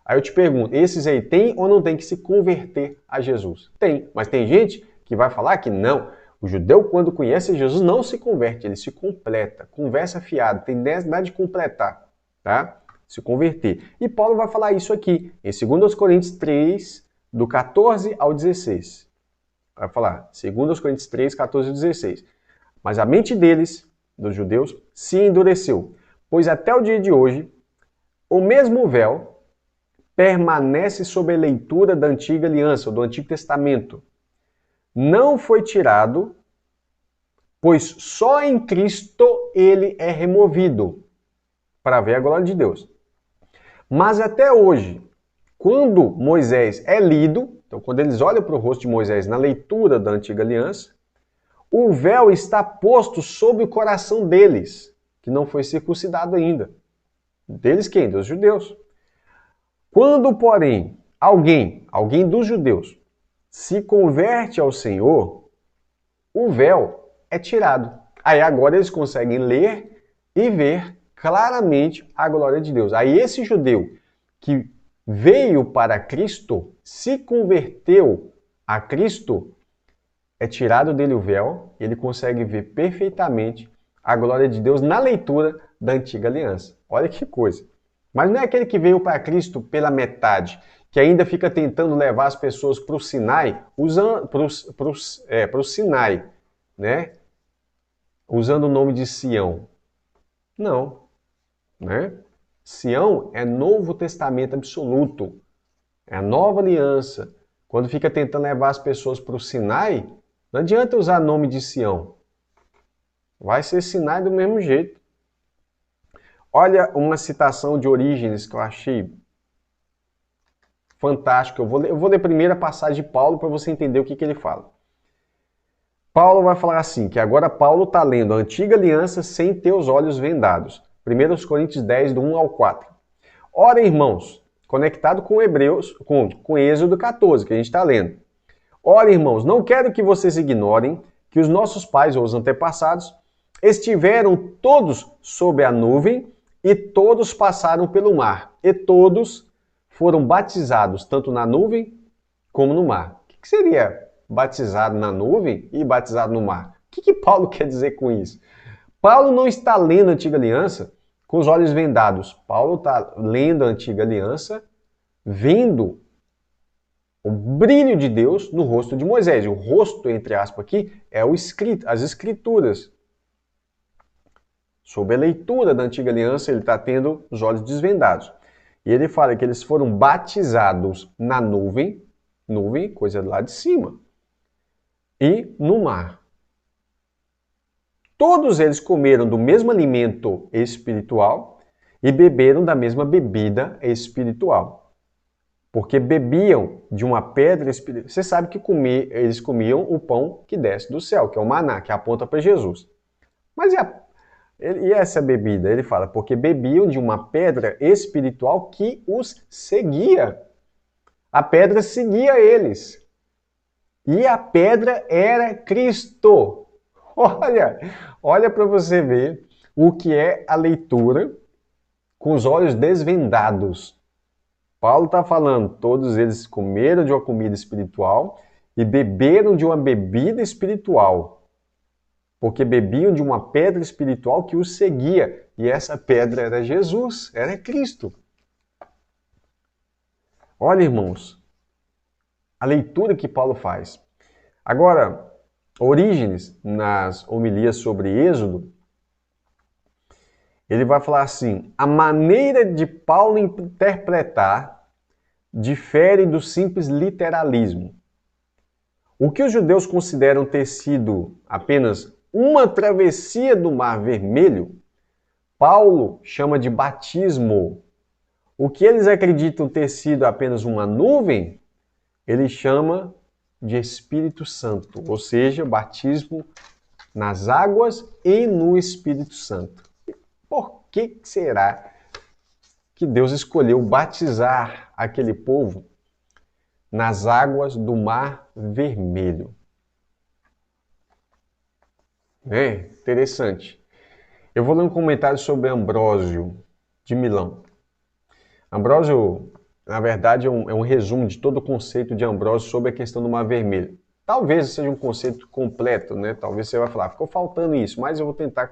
Aí eu te pergunto, esses aí tem ou não tem que se converter a Jesus? Tem, mas tem gente que vai falar que não. O judeu, quando conhece Jesus, não se converte, ele se completa, conversa fiado, tem necessidade de completar, tá? Se converter. E Paulo vai falar isso aqui, em 2 Coríntios 3, do 14 ao 16. Vai falar, 2 Coríntios 3, 14 e 16. Mas a mente deles, dos judeus, se endureceu, pois até o dia de hoje, o mesmo véu permanece sob a leitura da antiga aliança, do Antigo Testamento. Não foi tirado, pois só em Cristo ele é removido, para ver a glória de Deus. Mas até hoje, quando Moisés é lido, então quando eles olham para o rosto de Moisés na leitura da antiga aliança, o véu está posto sobre o coração deles, que não foi circuncidado ainda. Deles quem? Dos judeus. Quando, porém, alguém dos judeus, se converte ao Senhor, o véu é tirado. Aí agora eles conseguem ler e ver claramente a glória de Deus. Aí esse judeu que veio para Cristo, se converteu a Cristo, é tirado dele o véu, e ele consegue ver perfeitamente a glória de Deus na leitura da antiga aliança. Olha que coisa. Mas não é aquele que veio para Cristo pela metade, que ainda fica tentando levar as pessoas para o Sinai, para o Sinai, né? Usando o nome de Sião. Não, né? Sião é Novo Testamento absoluto, é a nova aliança. Quando fica tentando levar as pessoas para o Sinai, não adianta usar o nome de Sião. Vai ser Sinai do mesmo jeito. Olha uma citação de Orígenes que eu achei fantástico. Eu vou ler primeiro a passagem de Paulo para você entender o que ele fala. Paulo vai falar assim, que agora Paulo está lendo a antiga aliança sem ter os olhos vendados. 1 Coríntios 10, do 1 ao 4. Ora, irmãos, conectado com Hebreus, com Êxodo 14, que a gente está lendo. Ora, irmãos, não quero que vocês ignorem que os nossos pais ou os antepassados estiveram todos sob a nuvem e todos passaram pelo mar. E todos foram batizados tanto na nuvem como no mar. O que seria batizado na nuvem e batizado no mar? O que Paulo quer dizer com isso? Paulo não está lendo a antiga aliança com os olhos vendados. Paulo está lendo a antiga aliança, vendo o brilho de Deus no rosto de Moisés. O rosto, entre aspas, aqui é o escrito, as escrituras. Sob a leitura da antiga aliança, ele está tendo os olhos desvendados. E ele fala que eles foram batizados na nuvem, coisa lá de cima, e no mar. Todos eles comeram do mesmo alimento espiritual e beberam da mesma bebida espiritual. Porque bebiam de uma pedra espiritual. Você sabe que eles comiam o pão que desce do céu, que é o maná, que aponta para Jesus. Mas e essa bebida? Ele fala, porque bebiam de uma pedra espiritual que os seguia. A pedra seguia eles. E a pedra era Cristo. Olha para você ver o que é a leitura com os olhos desvendados. Paulo está falando, todos eles comeram de uma comida espiritual e beberam de uma bebida espiritual. Porque bebiam de uma pedra espiritual que os seguia. E essa pedra era Jesus, era Cristo. Olha, irmãos, a leitura que Paulo faz. Agora, Orígenes, nas homilias sobre Êxodo, ele vai falar assim, a maneira de Paulo interpretar difere do simples literalismo. O que os judeus consideram ter sido apenas uma travessia do Mar Vermelho, Paulo chama de batismo. O que eles acreditam ter sido apenas uma nuvem, ele chama de Espírito Santo, ou seja, batismo nas águas e no Espírito Santo. Por que será que Deus escolheu batizar aquele povo nas águas do Mar Vermelho? É interessante. Eu vou ler um comentário sobre Ambrósio de Milão. Ambrósio na verdade, é um resumo de todo o conceito de Ambrósio sobre a questão do Mar Vermelho. Talvez seja um conceito completo, né? Talvez você vai falar, ficou faltando isso, mas eu vou tentar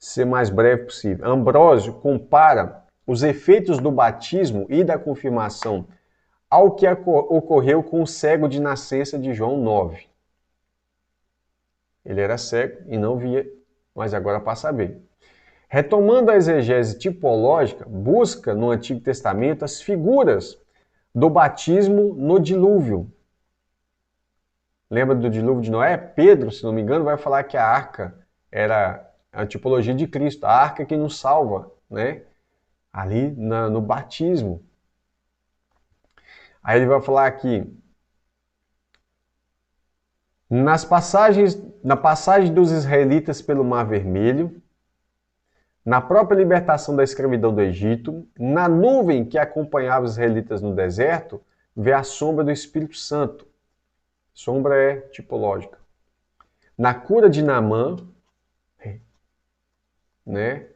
ser mais breve possível. Ambrósio compara os efeitos do batismo e da confirmação ao que ocorreu com o cego de nascença de João 9. Ele era cego e não via, mas agora passa a ver. Retomando a exegese tipológica, busca no Antigo Testamento as figuras do batismo no dilúvio. Lembra do dilúvio de Noé? Pedro, se não me engano, vai falar que a arca era a tipologia de Cristo, a arca que nos salva, né? Ali no batismo. Aí ele vai falar aqui, na passagem dos israelitas pelo Mar Vermelho, na própria libertação da escravidão do Egito, na nuvem que acompanhava os israelitas no deserto, vê a sombra do Espírito Santo. Sombra é tipológica. Na cura de Naamã, né,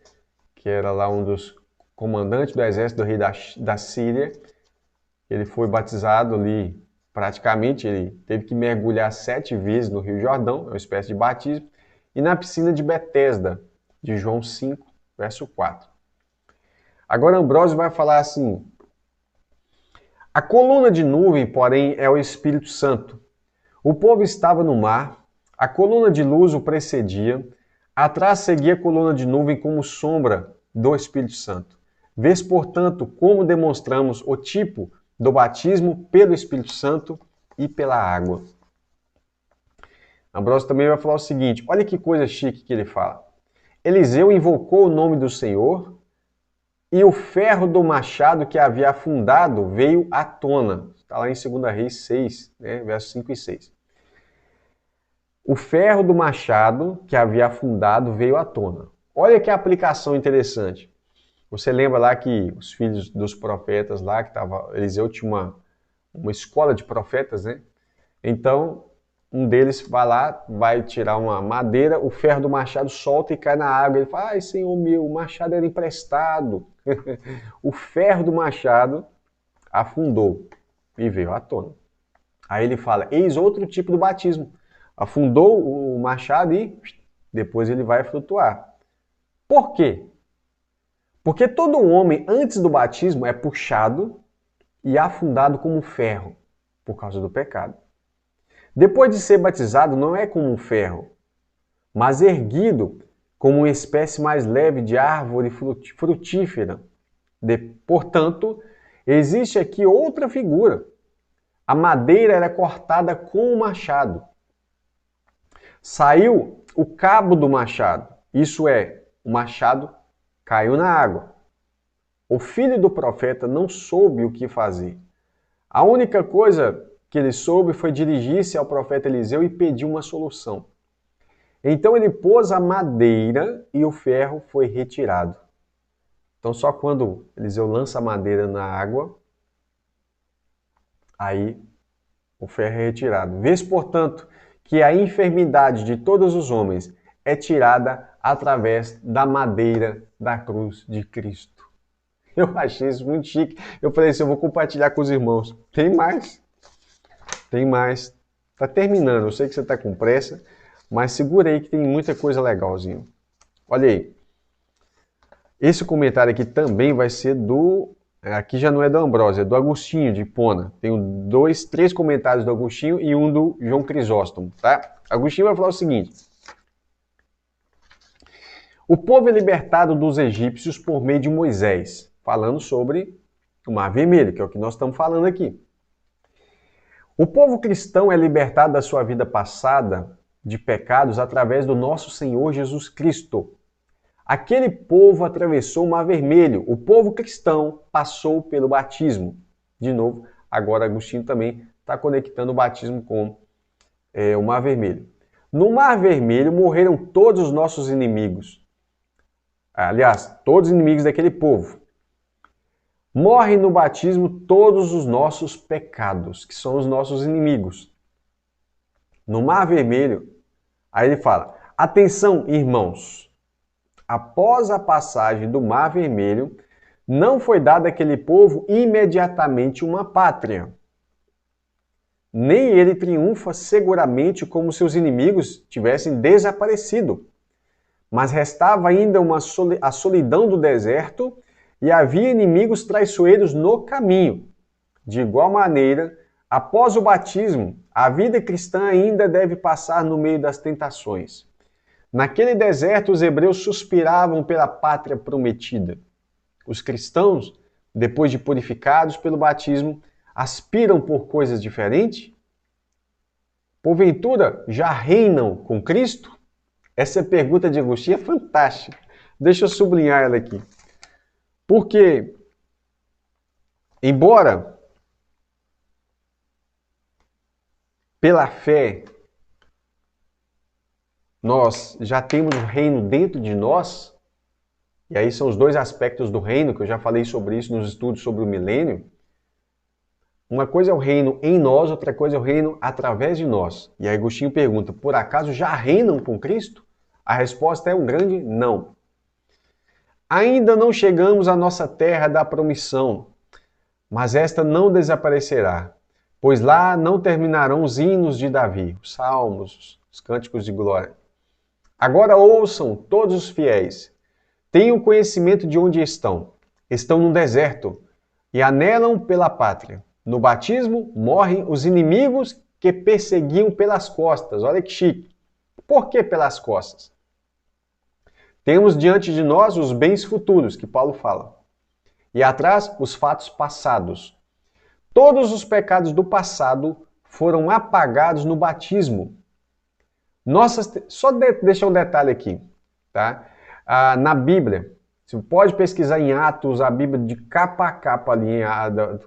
que era lá um dos comandantes do exército do rei da Síria, ele foi batizado ali, praticamente, ele teve que mergulhar 7 vezes no Rio Jordão, é uma espécie de batismo, e na piscina de Betesda, de João 5, verso 4. Agora Ambrósio vai falar assim, a coluna de nuvem, porém, é o Espírito Santo. O povo estava no mar, a coluna de luz o precedia, atrás seguia a coluna de nuvem como sombra do Espírito Santo. Vês, portanto, como demonstramos o tipo do batismo pelo Espírito Santo e pela água. Ambrósio também vai falar o seguinte, olha que coisa chique que ele fala. Eliseu invocou o nome do Senhor e o ferro do machado que havia afundado veio à tona. Está lá em 2 Reis 6, né, versos 5 e 6. O ferro do machado que havia afundado veio à tona. Olha que aplicação interessante. Você lembra lá que os filhos dos profetas lá, Eliseu tinha uma escola de profetas, né? Então, um deles vai lá, vai tirar uma madeira, o ferro do machado solta e cai na água. Ele fala, ai, Senhor meu, o machado era emprestado. O ferro do machado afundou e veio à tona. Aí ele fala, eis outro tipo do batismo. Afundou o machado e depois ele vai flutuar. Por quê? Porque todo homem, antes do batismo, é puxado e afundado como ferro, por causa do pecado. Depois de ser batizado, não é como um ferro, mas erguido como uma espécie mais leve de árvore frutífera. Portanto, existe aqui outra figura. A madeira era cortada com o machado. Saiu o cabo do machado, isso é, o machado caiu na água. O filho do profeta não soube o que fazer. A única coisa que ele soube foi dirigir-se ao profeta Eliseu e pedir uma solução. Então ele pôs a madeira e o ferro foi retirado. Então só quando Eliseu lança a madeira na água, aí o ferro é retirado. Vês, portanto, que a enfermidade de todos os homens é tirada através da madeira da cruz de Cristo. Eu achei isso muito chique. Eu falei assim, eu vou compartilhar com os irmãos. Tem mais. Tem mais. Tá terminando. Eu sei que você tá com pressa, mas segura aí que tem muita coisa legalzinha. Olha aí. Esse comentário aqui também vai ser do... Aqui já não é do Ambrósio, é do Agostinho de Hipona. Tenho 3 comentários do Agostinho e um do João Crisóstomo, tá? Agostinho vai falar o seguinte. O povo é libertado dos egípcios por meio de Moisés, falando sobre o Mar Vermelho, que é o que nós estamos falando aqui. O povo cristão é libertado da sua vida passada de pecados através do nosso Senhor Jesus Cristo. Aquele povo atravessou o Mar Vermelho. O povo cristão passou pelo batismo. De novo, agora Agostinho também está conectando o batismo com o Mar Vermelho. No Mar Vermelho morreram todos os nossos inimigos. Aliás, todos os inimigos daquele povo. Morrem no batismo todos os nossos pecados, que são os nossos inimigos. No Mar Vermelho, aí ele fala, atenção, irmãos. Após a passagem do Mar Vermelho, Não foi dado àquele povo imediatamente uma pátria. Nem ele triunfa seguramente como seus inimigos tivessem desaparecido. Mas restava ainda a solidão do deserto e havia inimigos traiçoeiros no caminho. De igual maneira, após o batismo, a vida cristã ainda deve passar no meio das tentações. Naquele deserto, os hebreus suspiravam pela pátria prometida. Os cristãos, depois de purificados pelo batismo, aspiram por coisas diferentes? Porventura, já reinam com Cristo? Essa pergunta de Agostinho é fantástica. Deixa eu sublinhar ela aqui. Porque, embora pela fé nós já temos o reino dentro de nós, e aí são os dois aspectos do reino, que eu já falei sobre isso nos estudos sobre o milênio. Uma coisa é o reino em nós, outra coisa é o reino através de nós. E aí Agostinho pergunta, por acaso já reinam com Cristo? A resposta é um grande não. Ainda não chegamos à nossa terra da promissão, mas esta não desaparecerá, pois lá não terminarão os hinos de Davi, os salmos, os cânticos de glória. Agora ouçam todos os fiéis. Tenham conhecimento de onde estão. Estão no deserto e anelam pela pátria. No batismo, morrem os inimigos que perseguiam pelas costas. Olha que chique. Por que pelas costas? Temos diante de nós os bens futuros, que Paulo fala. E atrás, os fatos passados. Todos os pecados do passado foram apagados no batismo. Só deixar um detalhe aqui, tá? Na Bíblia, você pode pesquisar em Atos, a Bíblia de capa a capa ali,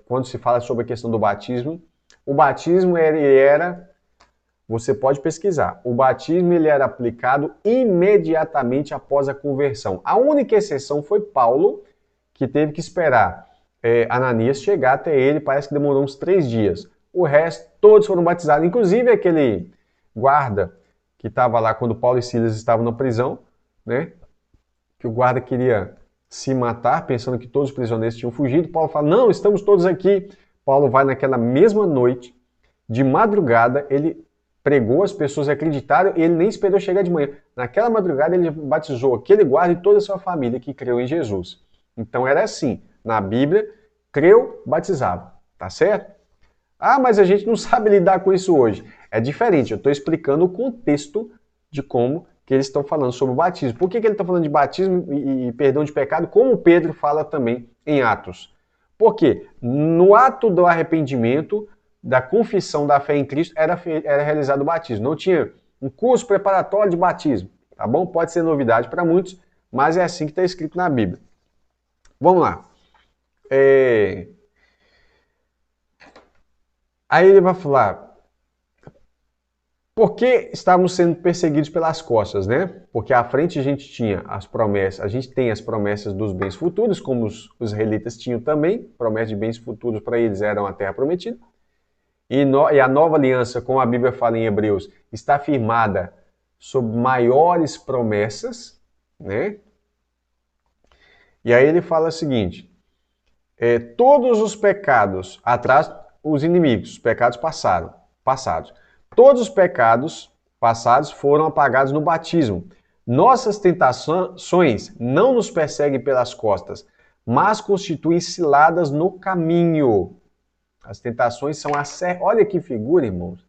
quando se fala sobre a questão do batismo. O batismo você pode pesquisar, o batismo ele era aplicado imediatamente após a conversão. A única exceção foi Paulo, que teve que esperar Ananias chegar até ele, parece que demorou uns 3 dias. O resto, todos foram batizados, inclusive aquele guarda que estava lá quando Paulo e Silas estavam na prisão, né? Que o guarda queria se matar, pensando que todos os prisioneiros tinham fugido. Paulo fala, não, estamos todos aqui. Paulo vai naquela mesma noite, de madrugada, ele pregou, as pessoas acreditaram e ele nem esperou chegar de manhã. Naquela madrugada ele batizou aquele guarda e toda a sua família que creu em Jesus. Então era assim, na Bíblia, creu, batizava, tá certo? Ah, mas a gente não sabe lidar com isso hoje. É diferente, eu estou explicando o contexto de como que eles estão falando sobre o batismo. Por que ele está falando de batismo e perdão de pecado, como Pedro fala também em Atos? Porque no ato do arrependimento, da confissão da fé em Cristo, era realizado o batismo. Não tinha um curso preparatório de batismo, tá bom? Pode ser novidade para muitos, mas é assim que está escrito na Bíblia. Vamos lá. Aí ele vai falar, por que estávamos sendo perseguidos pelas costas, né? Porque à frente a gente tinha as promessas, a gente tem as promessas dos bens futuros, como os israelitas tinham também, promessas de bens futuros para eles eram a terra prometida. E a nova aliança, como a Bíblia fala em Hebreus, está firmada sob maiores promessas, né? E aí ele fala o seguinte, todos os pecados, atrás os inimigos, os pecados passados. Todos os pecados passados foram apagados no batismo. Nossas tentações não nos perseguem pelas costas, mas constituem ciladas no caminho. As tentações são olha que figura, irmãos.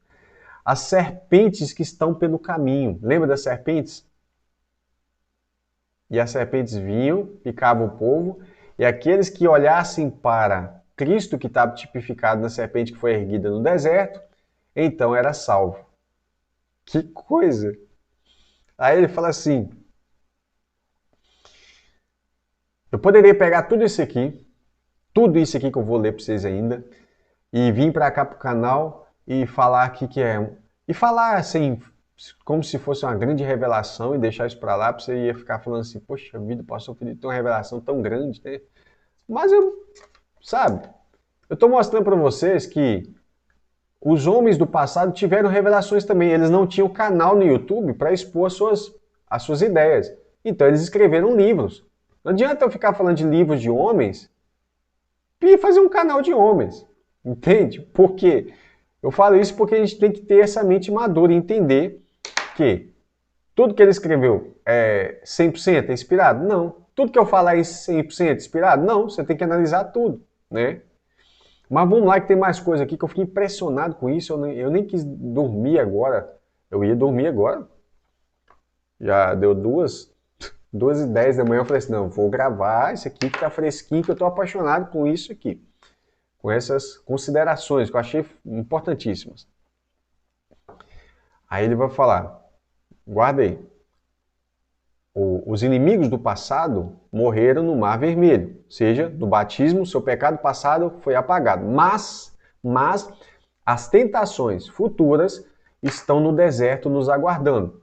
As serpentes que estão pelo caminho. Lembra das serpentes? E as serpentes vinham, picavam o povo, e aqueles que olhassem para Cristo, que estava tipificado na serpente que foi erguida no deserto, então era salvo. Que coisa! Aí ele fala assim, eu poderia pegar tudo isso aqui que eu vou ler para vocês ainda, e vir para cá para o canal e falar aqui e falar assim, como se fosse uma grande revelação e deixar isso para lá, para você ia ficar falando assim, poxa vida, o pastor Felipe tem uma revelação tão grande, né? Mas eu estou mostrando para vocês que os homens do passado tiveram revelações também. Eles não tinham canal no YouTube para expor as suas ideias. Então eles escreveram livros. Não adianta eu ficar falando de livros de homens e fazer um canal de homens. Entende? Por quê? Eu falo isso porque a gente tem que ter essa mente madura e entender que tudo que ele escreveu é 100% inspirado? Não. Tudo que eu falar é 100% inspirado? Não. Você tem que analisar tudo, né? Mas vamos lá que tem mais coisa aqui que eu fiquei impressionado com isso. Eu nem quis dormir agora. Eu ia dormir agora. Já deu 2h10 da manhã. Eu falei assim, não, vou gravar isso aqui que tá fresquinho, que eu tô apaixonado com isso aqui. Com essas considerações que eu achei importantíssimas. Aí ele vai falar, guarda aí. Os inimigos do passado morreram no Mar Vermelho, ou seja, no batismo, seu pecado passado foi apagado. Mas as tentações futuras estão no deserto nos aguardando.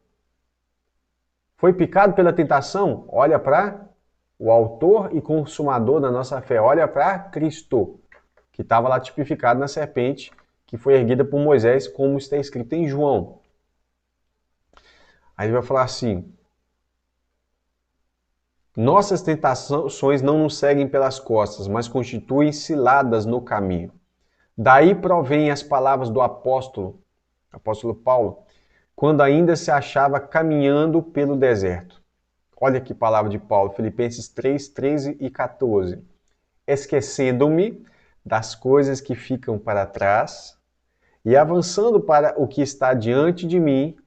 Foi picado pela tentação? Olha para o autor e consumador da nossa fé. Olha para Cristo, que estava lá tipificado na serpente, que foi erguida por Moisés, como está escrito em João. Aí ele vai falar assim, nossas tentações não nos seguem pelas costas, mas constituem ciladas no caminho. Daí provém as palavras do apóstolo Paulo, quando ainda se achava caminhando pelo deserto. Olha que palavra de Paulo, Filipenses 3, 13 e 14. Esquecendo-me das coisas que ficam para trás e avançando para o que está diante de mim,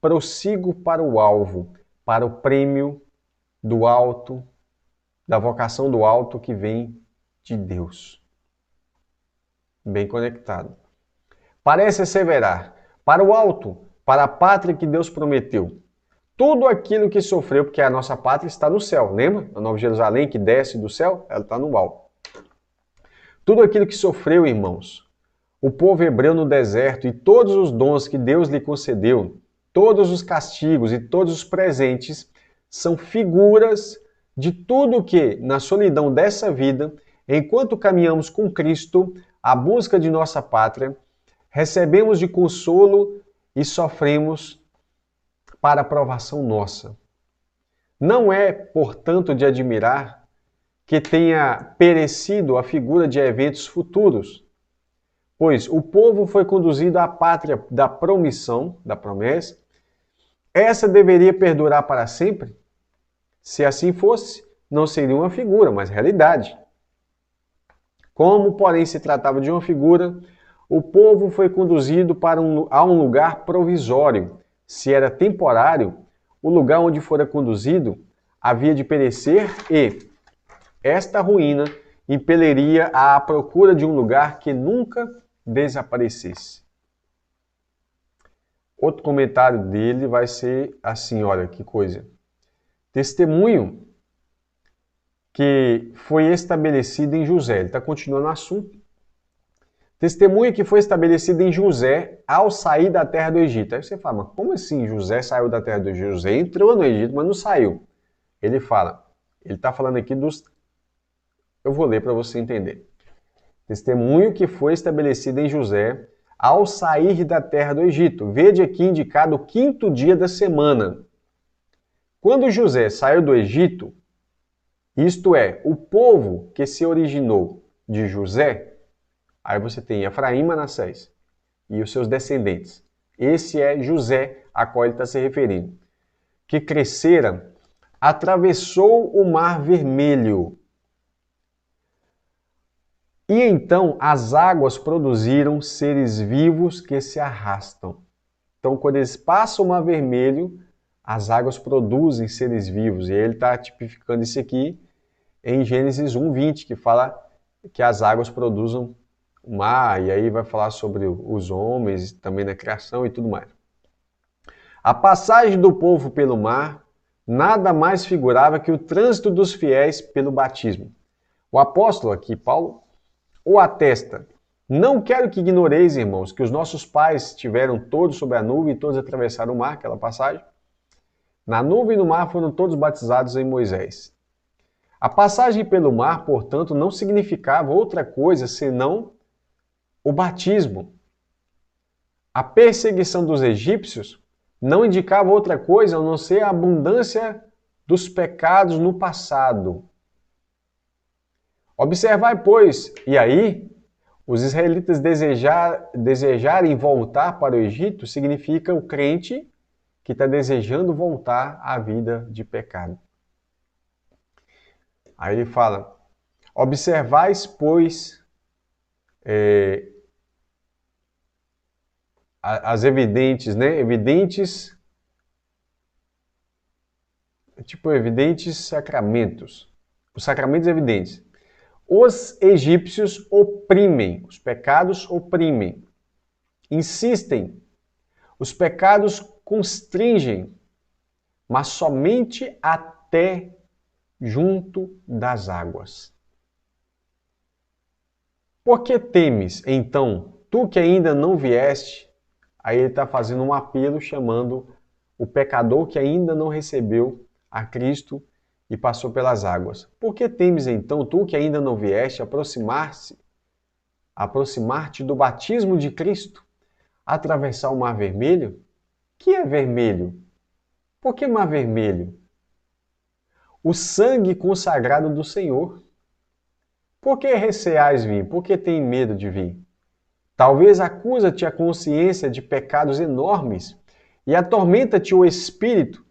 prossigo para o alvo, para o prêmio do alto, da vocação do alto que vem de Deus. Bem conectado. Parece asseverar, para o alto, para a pátria que Deus prometeu. Tudo aquilo que sofreu, porque a nossa pátria está no céu, lembra? A Nova Jerusalém que desce do céu, ela está no alto. Tudo aquilo que sofreu, irmãos, o povo hebreu no deserto e todos os dons que Deus lhe concedeu, todos os castigos e todos os presentes, são figuras de tudo que, na solidão dessa vida, enquanto caminhamos com Cristo, à busca de nossa pátria, recebemos de consolo e sofremos para a provação nossa. Não é, portanto, de admirar que tenha perecido a figura de eventos futuros, pois o povo foi conduzido à pátria da promissão, da promessa. Essa deveria perdurar para sempre? Se assim fosse, não seria uma figura, mas realidade. Como, porém, se tratava de uma figura, o povo foi conduzido a um lugar provisório. Se era temporário, o lugar onde fora conduzido havia de perecer e esta ruína impeliria à procura de um lugar que nunca desaparecesse. Outro comentário dele vai ser assim, olha que coisa. Testemunho que foi estabelecido em José. Ele está continuando o assunto. Testemunho que foi estabelecido em José ao sair da terra do Egito. Aí você fala, mas como assim José saiu da terra do Egito? José entrou no Egito, mas não saiu. Ele fala, ele está falando aqui dos... Eu vou ler para você entender. Testemunho que foi estabelecido em José ao sair da terra do Egito. Vede aqui indicado o 5º dia da semana. Quando José saiu do Egito, isto é, o povo que se originou de José, aí você tem Efraim e Manassés e os seus descendentes. Esse é José a qual ele está se referindo. Que crescera, atravessou o Mar Vermelho. E então as águas produziram seres vivos que se arrastam. Então, quando eles passam o Mar Vermelho, as águas produzem seres vivos. E ele está tipificando isso aqui em Gênesis 1:20, que fala que as águas produzem o mar, e aí vai falar sobre os homens, também na criação e tudo mais. A passagem do povo pelo mar nada mais figurava que o trânsito dos fiéis pelo batismo. O apóstolo aqui, Paulo, o atesta. Não quero que ignoreis, irmãos, que os nossos pais estiveram todos sob a nuvem e todos atravessaram o mar, aquela passagem. Na nuvem e no mar foram todos batizados em Moisés. A passagem pelo mar, portanto, não significava outra coisa senão o batismo. A perseguição dos egípcios não indicava outra coisa a não ser a abundância dos pecados no passado. Observai, pois, e aí, os israelitas desejarem voltar para o Egito significa o crente que está desejando voltar à vida de pecado. Aí ele fala, observais, pois, as evidentes, né? Evidentes sacramentos. Os sacramentos evidentes. Os egípcios oprimem, os pecados oprimem, insistem, os pecados constringem, mas somente até junto das águas. Por que temes, então, tu que ainda não vieste? Aí ele está fazendo um apelo chamando o pecador que ainda não recebeu a Cristo e passou pelas águas. Por que temes então, tu que ainda não vieste, aproximar-te do batismo de Cristo, atravessar o Mar Vermelho? Que é vermelho? Por que Mar Vermelho? O sangue consagrado do Senhor. Por que receais vir? Por que tem medo de vir? Talvez acusa-te a consciência de pecados enormes e atormenta-te o espírito,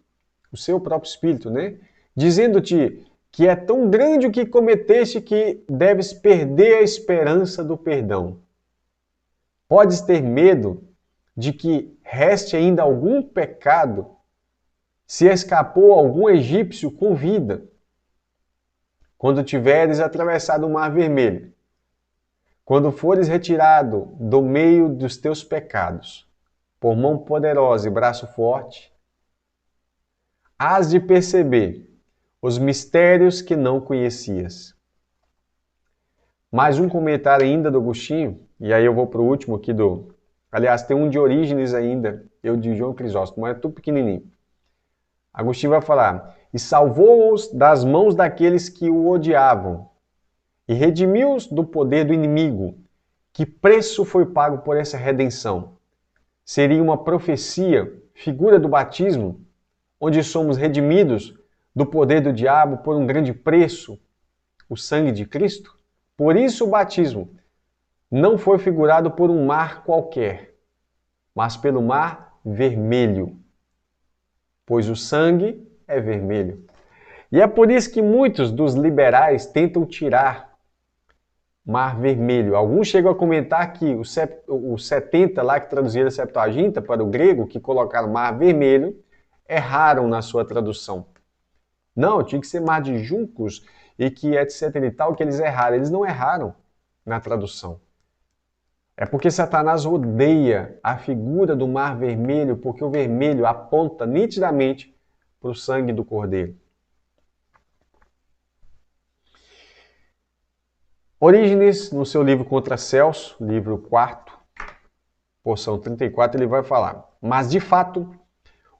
o seu próprio espírito, né? Dizendo-te que é tão grande o que cometeste que deves perder a esperança do perdão. Podes ter medo de que reste ainda algum pecado, se escapou algum egípcio com vida, quando tiveres atravessado o Mar Vermelho, quando fores retirado do meio dos teus pecados, por mão poderosa e braço forte, hás de perceber os mistérios que não conhecias. Mais um comentário ainda do Agostinho, e aí eu vou para o último aqui do... Aliás, tem um de Orígenes ainda, eu de João Crisóstomo, mas é tudo pequenininho. Agostinho vai falar, e salvou-os das mãos daqueles que o odiavam, e redimiu-os do poder do inimigo. Que preço foi pago por essa redenção? Seria uma profecia, figura do batismo, onde somos redimidos do poder do diabo por um grande preço, o sangue de Cristo? Por isso o batismo não foi figurado por um mar qualquer, mas pelo Mar Vermelho, pois o sangue é vermelho. E é por isso que muitos dos liberais tentam tirar Mar Vermelho. Alguns chegam a comentar que os 70 lá que traduziram a Septuaginta para o grego, que colocaram Mar Vermelho, erraram na sua tradução. Não, tinha que ser Mar de Juncos e que etc e tal, que eles erraram. Eles não erraram na tradução. É porque Satanás odeia a figura do Mar Vermelho, porque o vermelho aponta nitidamente para o sangue do Cordeiro. Orígenes, no seu livro Contra Celso, livro 4, porção 34, ele vai falar: mas de fato,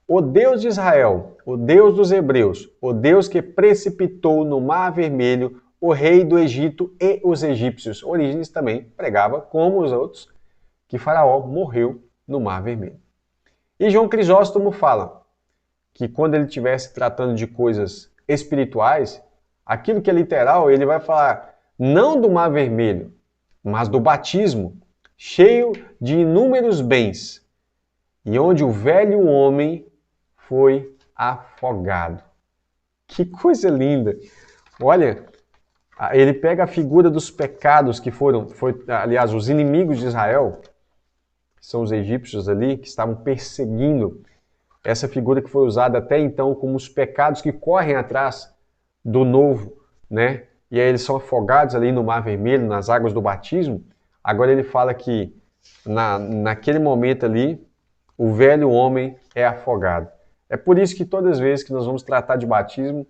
o Deus de Israel, o Deus dos hebreus, o Deus que precipitou no Mar Vermelho o rei do Egito e os egípcios. Orígenes também pregava, como os outros, que Faraó morreu no Mar Vermelho. E João Crisóstomo fala que quando ele estivesse tratando de coisas espirituais, aquilo que é literal, ele vai falar não do Mar Vermelho, mas do batismo, cheio de inúmeros bens, e onde o velho homem foi afogado. Que coisa linda! Olha, ele pega a figura dos pecados que aliás, os inimigos de Israel, que são os egípcios ali, que estavam perseguindo essa figura que foi usada até então como os pecados que correm atrás do novo, né? E aí eles são afogados ali no Mar Vermelho, nas águas do batismo. Agora ele fala que naquele momento ali, o velho homem é afogado. É por isso que todas as vezes que nós vamos tratar de batismo,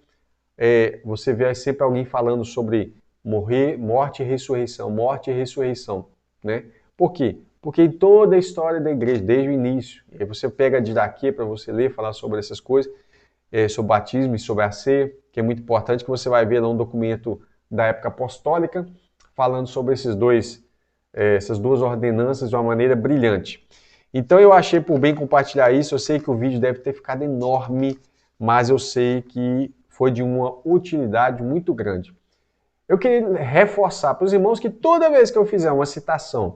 você vê sempre alguém falando sobre morte e ressurreição, né? Por quê? Porque em toda a história da igreja, desde o início, e aí você pega a Didaquê para você ler, falar sobre essas coisas, sobre batismo e sobre a ceia, que é muito importante, que você vai ver lá um documento da época apostólica, falando sobre essas duas ordenanças de uma maneira brilhante. Então eu achei por bem compartilhar isso. Eu sei que o vídeo deve ter ficado enorme, mas eu sei que foi de uma utilidade muito grande. Eu queria reforçar para os irmãos que toda vez que eu fizer uma citação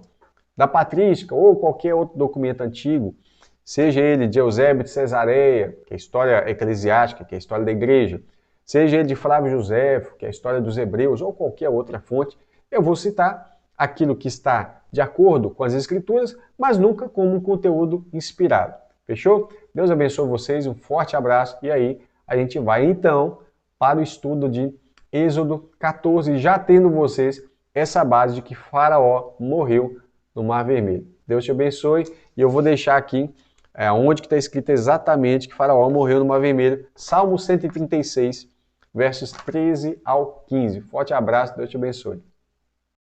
da patrística ou qualquer outro documento antigo, seja ele de Eusébio de Cesareia, que é a história eclesiástica, que é a história da igreja, seja ele de Flávio Josefo, que é a história dos hebreus, ou qualquer outra fonte, eu vou citar aquilo que está de acordo com as escrituras, mas nunca como um conteúdo inspirado. Fechou? Deus abençoe vocês, um forte abraço, e aí a gente vai então para o estudo de Êxodo 14, já tendo vocês essa base de que Faraó morreu no Mar Vermelho. Deus te abençoe, e eu vou deixar aqui onde que está escrito exatamente que Faraó morreu no Mar Vermelho, Salmo 136, versos 13 ao 15. Forte abraço, Deus te abençoe.